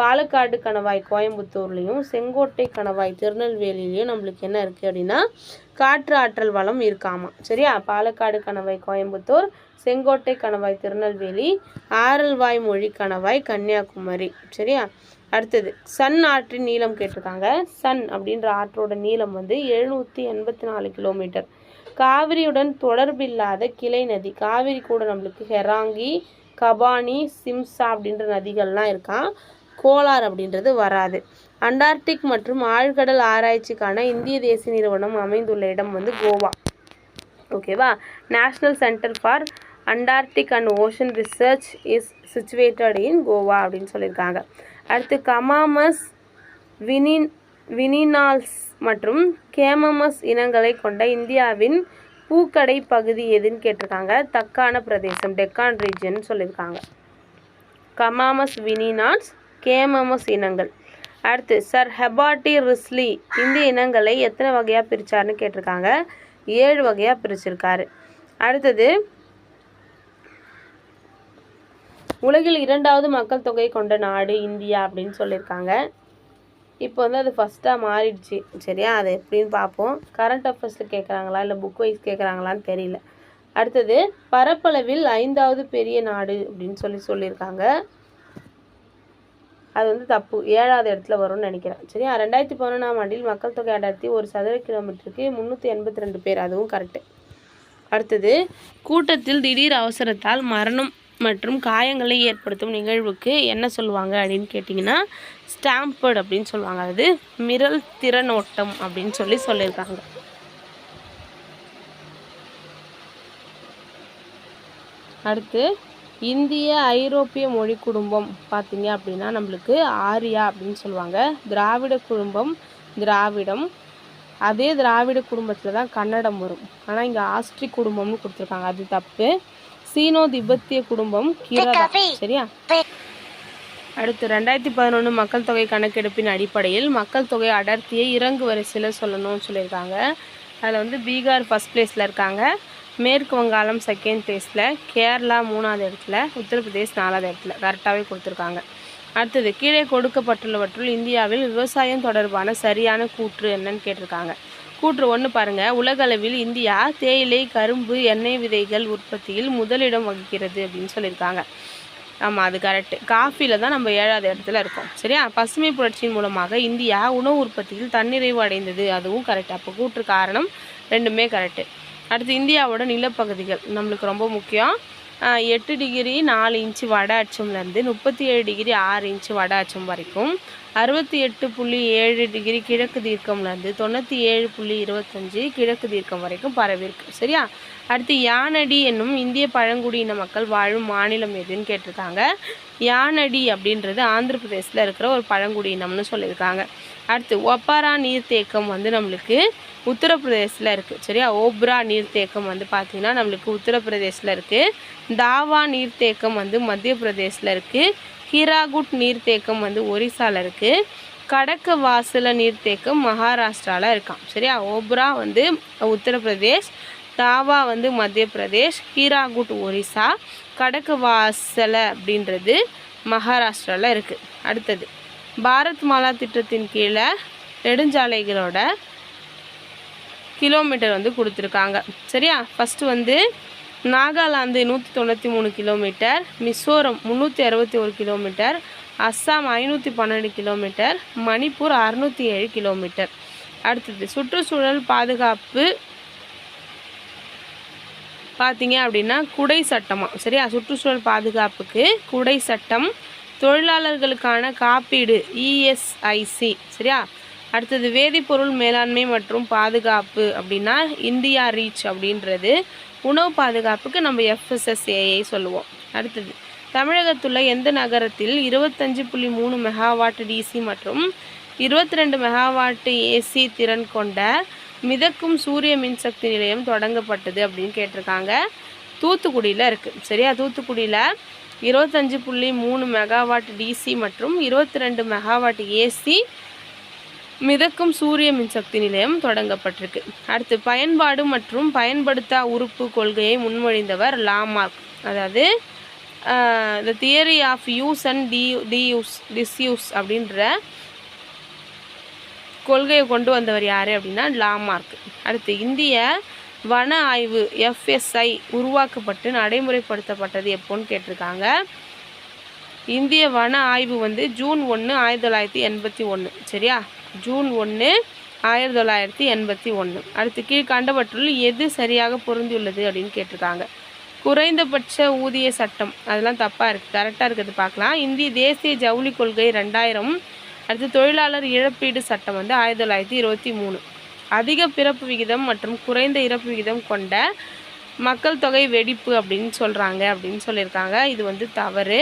பாலக்காடு கணவாய் கோயம்புத்தூர்லேயும் செங்கோட்டை கணவாய் திருநெல்வேலியிலையும் நம்மளுக்கு என்ன இருக்குது அப்படின்னா காற்று ஆற்றல் வளம் இருக்காமா. சரியா, பாலக்காடு கணவாய் கோயம்புத்தூர், செங்கோட்டை கணவாய் திருநெல்வேலி, ஆரல்வாய் மொழி கணவாய் கன்னியாகுமரி. சரியா, அடுத்தது சன் ஆற்றின் நீளம் கேட்டிருக்காங்க. சன் அப்படின்ற ஆற்றோட நீளம் வந்து 784 கிலோமீட்டர். காவிரியுடன் தொடர்பில்லாத கிளை நதி, காவிரி கூட நம்மளுக்கு ஹெராங்கி, கபானி, சிம்சா அப்படின்ற நதிகள்லாம் இருக்கான். கோலார் அப்படின்றது வராது. அண்டார்டிக் மற்றும் ஆழ்கடல் ஆராய்ச்சிக்கான இந்திய தேசிய நிறுவனம் அமைந்துள்ள இடம் வந்து கோவா. ஓகேவா, national centre for Antarctic and ocean research is situated இன் கோவா அப்படின்னு சொல்லியிருக்காங்க. அடுத்து கமாமஸ், வினினால்ஸ் மற்றும் கேமமஸ் இனங்களை கொண்ட இந்தியாவின் பூக்கடை பகுதி எதுன்னு கேட்டிருக்காங்க. தக்கான பிரதேசம், டெக்கான் ரீஜன் சொல்லியிருக்காங்க. கமாமஸ் வினினாட்ஸ், கேமமஸ் இனங்கள். அடுத்து சர் ஹெபார்டி ரிஸ்லி இந்திய இனங்களை எத்தனை வகையாக பிரித்தார்னு கேட்டிருக்காங்க. 7 வகையாக பிரிச்சிருக்காரு. அடுத்தது உலகில் 2வது மக்கள் தொகை கொண்ட நாடு இந்தியா அப்படின்னு சொல்லியிருக்காங்க. இப்போ வந்து அது ஃபஸ்ட்டாக மாறிடுச்சு. சரியா, அது எப்படின்னு பார்ப்போம். கரண்ட் அஃபேர்ஸில் கேட்குறாங்களா இல்லை புக் வைஸ் கேட்குறாங்களான்னு தெரியல. அடுத்தது பரப்பளவில் 5வது பெரிய நாடு அப்படின்னு சொல்லியிருக்காங்க. அது வந்து தப்பு, 7வது இடத்துல வரும்னு நினைக்கிறேன். சரியா, 2011ஆம் ஆண்டில் மக்கள் தொகை அடர்த்தி ஒரு சதுர கிலோமீட்டருக்கு 382 பேர், அதுவும் கரெக்டு. அடுத்தது கூட்டத்தில் திடீர் அவசரத்தால் மரணம் மற்றும் காயங்களை ஏற்படுத்தும் நிகழ்வுக்கு என்ன சொல்லுவாங்க அப்படின்னு கேட்டிங்கன்னா ஸ்டாம்பர்ட் அப்படின்னு சொல்லுவாங்க. அது மிரல் திறனோட்டம் அப்படின்னு சொல்லியிருக்காங்க. அடுத்து இந்திய ஐரோப்பிய மொழி குடும்பம் பார்த்திங்க அப்படின்னா நம்மளுக்கு ஆரியா அப்படின்னு சொல்லுவாங்க. திராவிட குடும்பம் திராவிடம். அதே திராவிட குடும்பத்தில் தான் கன்னடம் வரும். ஆனால் இங்கே ஆஸ்ட்ரிக் குடும்பம்னு கொடுத்துருக்காங்க, அது தப்பு. சீனோ திபெத்திய குடும்பம் கிரதா. சரியா. அடுத்து 2011 மக்கள் தொகை கணக்கெடுப்பின் அடிப்படையில் மக்கள் தொகை அடர்த்தியை இறங்கு வரிசையில் சொல்லணும்னு சொல்லியிருக்காங்க. அதில் வந்து பீகார் ஃபஸ்ட் பிளேஸில் இருக்காங்க, மேற்கு வங்காளம் செகண்ட் பிளேஸில், கேரளா 3வது இடத்துல, உத்தரப்பிரதேஷ் 4வது இடத்துல. கரெக்டாகவே கொடுத்துருக்காங்க. அடுத்தது கீழே கொடுக்கப்பட்டுள்ளவற்றுள் இந்தியாவில் விவசாயம் தொடர்பான சரியான கூற்று என்னன்னு கேட்டிருக்காங்க. கூற்று 1 பாருங்கள். உலகளவில் இந்தியா தேயிலை, கரும்பு, எண்ணெய் விதைகள் உற்பத்தியில் முதலிடம் வகிக்கிறது அப்படின்னு சொல்லியிருக்காங்க. ஆமாம், அது கரெக்டு. காஃபியில் தான் நம்ம 7வது இடத்துல இருக்கோம். சரியா. பசுமை புரட்சியின் மூலமாக இந்தியா உணவு உற்பத்தியில் தன்னிறைவு அடைந்தது, அதுவும் கரெக்டு. அப்போ கூற்று காரணம் 2மே கரெக்டு. அடுத்து இந்தியாவோட நிலப்பகுதிகள் நம்மளுக்கு ரொம்ப முக்கியம். 8 டிகிரி 4 இன்ச்சு வட அச்சம்லேருந்து 37 டிகிரி 6 இன்ச்சு வட அச்சம் வரைக்கும், 68.7 டிகிரி கிழக்கு தீர்க்கம்லேருந்து 97.25 கிழக்கு தீர்க்கம் வரைக்கும் பரவிருக்கு. சரியா. அடுத்து யானடி என்னும் இந்திய பழங்குடியின மக்கள் வாழும் மாநிலம் எதுன்னு கேட்டிருக்காங்க. யானடி அப்படின்றது ஆந்திர பிரதேசில் இருக்கிற ஒரு பழங்குடியினம்னு சொல்லியிருக்காங்க. அடுத்து ஒப்பாரா நீர்த்தேக்கம் வந்து நம்மளுக்கு உத்தரப்பிரதேசில் இருக்குது. சரியா. ஓப்ரா நீர்த்தேக்கம் வந்து பார்த்திங்கன்னா நம்மளுக்கு உத்தரப்பிரதேசில் இருக்குது. தாவா நீர்த்தேக்கம் வந்து மத்திய பிரதேசில் இருக்குது. ஹீராகுட் நீர்த்தேக்கம் வந்து ஒரிசாவில் இருக்குது. கடக்க வாசல நீர்த்தேக்கம் மகாராஷ்டிராவில் இருக்கான். சரியா. ஓப்ரா வந்து உத்தரப்பிரதேஷ், தாவா வந்து மத்திய பிரதேஷ், ஹீராகுட் ஒரிசா, கடக்க வாசல அப்படின்றது மகாராஷ்டிராவில் இருக்குது. அடுத்தது பாரத் மாலா திட்டத்தின் கீழே நெடுஞ்சாலைகளோட கிலோமீட்டர் வந்து கொடுத்துருக்காங்க. சரியா. ஃபஸ்ட்டு வந்து Nagaland 193 kilometre, Mizoram 361 kilometre, Assam 512 kilometre, Manipur 607 kilometre. அடுத்தது சுற்றுச்சூழல் பாதுகாப்பு பார்த்தீங்க அப்படின்னா குடை சட்டமாக. சரியா. சுற்றுச்சூழல் பாதுகாப்புக்கு குடை சட்டம். தொழிலாளர்களுக்கான காப்பீடு இஎஸ்ஐசி. சரியா. அடுத்தது வேதிப்பொருள் மேலாண்மை மற்றும் பாதுகாப்பு அப்படின்னா இந்தியா ரீச் அப்படின்றது. உணவு பாதுகாப்புக்கு நம்ம எஃப்எஸ்எஸ்ஏஐ சொல்லுவோம். அடுத்தது தமிழகத்துள்ள எந்த நகரத்தில் 25.3 மெகாவாட் டிசி மற்றும் 22 மெகாவாட் ஏசி திறன் கொண்ட மிதக்கும் சூரிய மின்சக்தி நிலையம் தொடங்கப்பட்டது அப்படின்னு கேட்டிருக்காங்க. தூத்துக்குடியில் இருக்குது. சரியா. தூத்துக்குடியில் 25.3 மெகாவாட் டிசி மற்றும் 22 மெகாவாட் ஏசி மிதக்கும் சூரிய மின்சக்தி நிலையம் தொடங்கப்பட்டிருக்கு. அடுத்து பயன்பாடு மற்றும் பயன்படுத்தா உறுப்பு கொள்கையை முன்மொழிந்தவர் லாமார்க். அதாவது the theory of use and disuse அப்படின்ற கொள்கையை கொண்டு வந்தவர் யார் அப்படின்னா லாமார்க். அடுத்து இந்திய வன ஆய்வு எஃப்எஸ்ஐ உருவாக்கப்பட்டு நடைமுறைப்படுத்தப்பட்டது எப்போன்னு கேட்டிருக்காங்க. இந்திய வன ஆய்வு வந்து ஜூன் 1, 1981. சரியா. ஜூன் 1, 1981. அடுத்து கீழ்கண்டவற்றுள் எது சரியாக பொருந்தியுள்ளது அப்படின்னு கேட்டிருக்காங்க. குறைந்தபட்ச ஊதிய சட்டம் அதெல்லாம் தப்பாக இருக்குது, கரெக்டாக இருக்கிறது பார்க்கலாம். இந்திய தேசிய ஜவுளி கொள்கை 2000. அடுத்து தொழிலாளர் இழப்பீடு சட்டம் வந்து 1923. அதிக பிறப்பு விகிதம் மற்றும் குறைந்த இறப்பு விகிதம் கொண்ட மக்கள் தொகை வெடிப்பு அப்படின்னு சொல்லியிருக்காங்க. இது வந்து தவறு.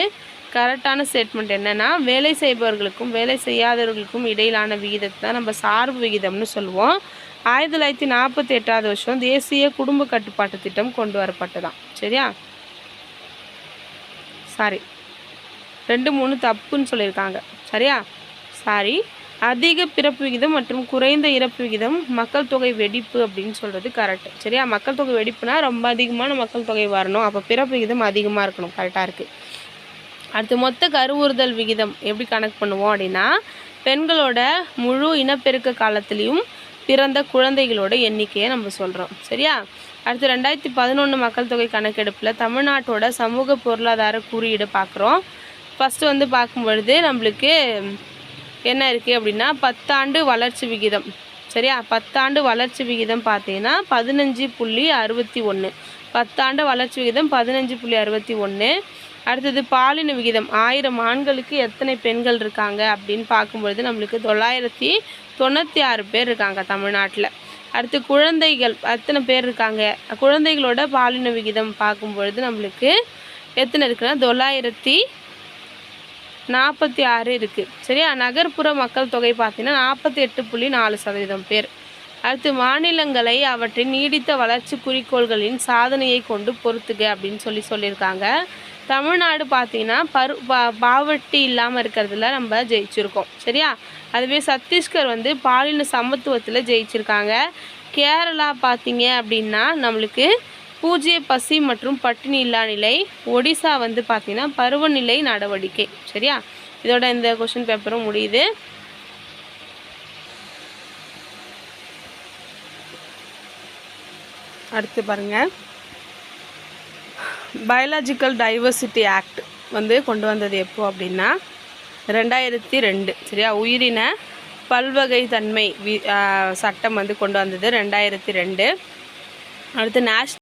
கரெக்டான ஸ்டேட்மெண்ட் என்னென்னா வேலை செய்பவர்களுக்கும் வேலை செய்யாதவர்களுக்கும் இடையிலான விகிதத்தை தான் நம்ம சார்பு விகிதம்னு சொல்லுவோம். 1948 வருஷம் தேசிய குடும்ப கட்டுப்பாட்டு திட்டம் கொண்டு வரப்பட்டதான். சரியா? சாரி, 2, 3 தப்புன்னு சொல்லியிருக்காங்க. சரியா? சாரி. அதிக பிறப்பு விகிதம் மற்றும் குறைந்த இறப்பு விகிதம் மக்கள் தொகை வெடிப்பு அப்படின்னு சொல்கிறது கரெக்ட். சரியா? மக்கள் தொகை வெடிப்புனா ரொம்ப அதிகமான மக்கள் தொகை வரணும், அப்போ பிறப்பு விகிதம் அதிகமாக இருக்கணும். கரெக்டாக இருக்குது. அடுத்து மொத்த கருவுறுதல் விகிதம் எப்படி கணக்கு பண்ணுவோம் அப்படின்னா, பெண்களோட முழு இனப்பெருக்க காலத்துலேயும் பிறந்த குழந்தைகளோட எண்ணிக்கையை நம்ம சொல்கிறோம். சரியா? அடுத்து 2011 மக்கள் தொகை கணக்கெடுப்பில் தமிழ்நாட்டோட சமூக பொருளாதார குறியீடு பார்க்குறோம். ஃபஸ்ட்டு வந்து பார்க்கும்பொழுது நம்மளுக்கு என்ன இருக்குது அப்படின்னா 10 ஆண்டு வளர்ச்சி விகிதம். சரியா? 10 ஆண்டு வளர்ச்சி விகிதம் பார்த்தீங்கன்னா 15.61. 10 ஆண்டு வளர்ச்சி விகிதம் 15.61. அடுத்தது பாலின விகிதம் 1000 ஆண்களுக்கு எத்தனை பெண்கள் இருக்காங்க அப்படின்னு பார்க்கும்பொழுது நம்மளுக்கு 996 பேர் இருக்காங்க தமிழ்நாட்டில். அடுத்து குழந்தைகள் எத்தனை பேர் இருக்காங்க, குழந்தைகளோட பாலின விகிதம் பார்க்கும்பொழுது நம்மளுக்கு எத்தனை இருக்குன்னா 946 இருக்குது. சரியா? நகர்ப்புற மக்கள் தொகை பார்த்தீங்கன்னா 48.4% பேர். அடுத்து மாநிலங்களை அவற்றின் நீடித்த வளர்ச்சி குறிக்கோள்களின் சாதனையை கொண்டு பொறுத்துக அப்படின்னு சொல்லியிருக்காங்க. தமிழ்நாடு பார்த்தீங்கன்னா பாவர்ட்டி இல்லாமல் இருக்கிறதுல நம்ம ஜெயிச்சிருக்கோம். சரியா? அதுவே சத்தீஸ்கர் வந்து பாலின சமத்துவத்தில் ஜெயிச்சிருக்காங்க. கேரளா பார்த்தீங்க அப்படின்னா நம்மளுக்கு பூஜ்ய பசி மற்றும் பட்டினி இல்லா நிலை. ஒடிசா வந்து பார்த்திங்கன்னா பருவநிலை நடவடிக்கை. சரியா? இதோட இந்த கொஷின் பேப்பரும் முடியுது. அடுத்து பாருங்கள், பயாலஜிக்கல் டைவர்சிட்டி ஆக்ட் வந்து கொண்டு வந்தது எப்போ அப்படின்னா 2002. சரியா? உயிரின பல்வகை தன்மை சட்டம் வந்து கொண்டு வந்தது 2002. அடுத்து நேஷ்னல்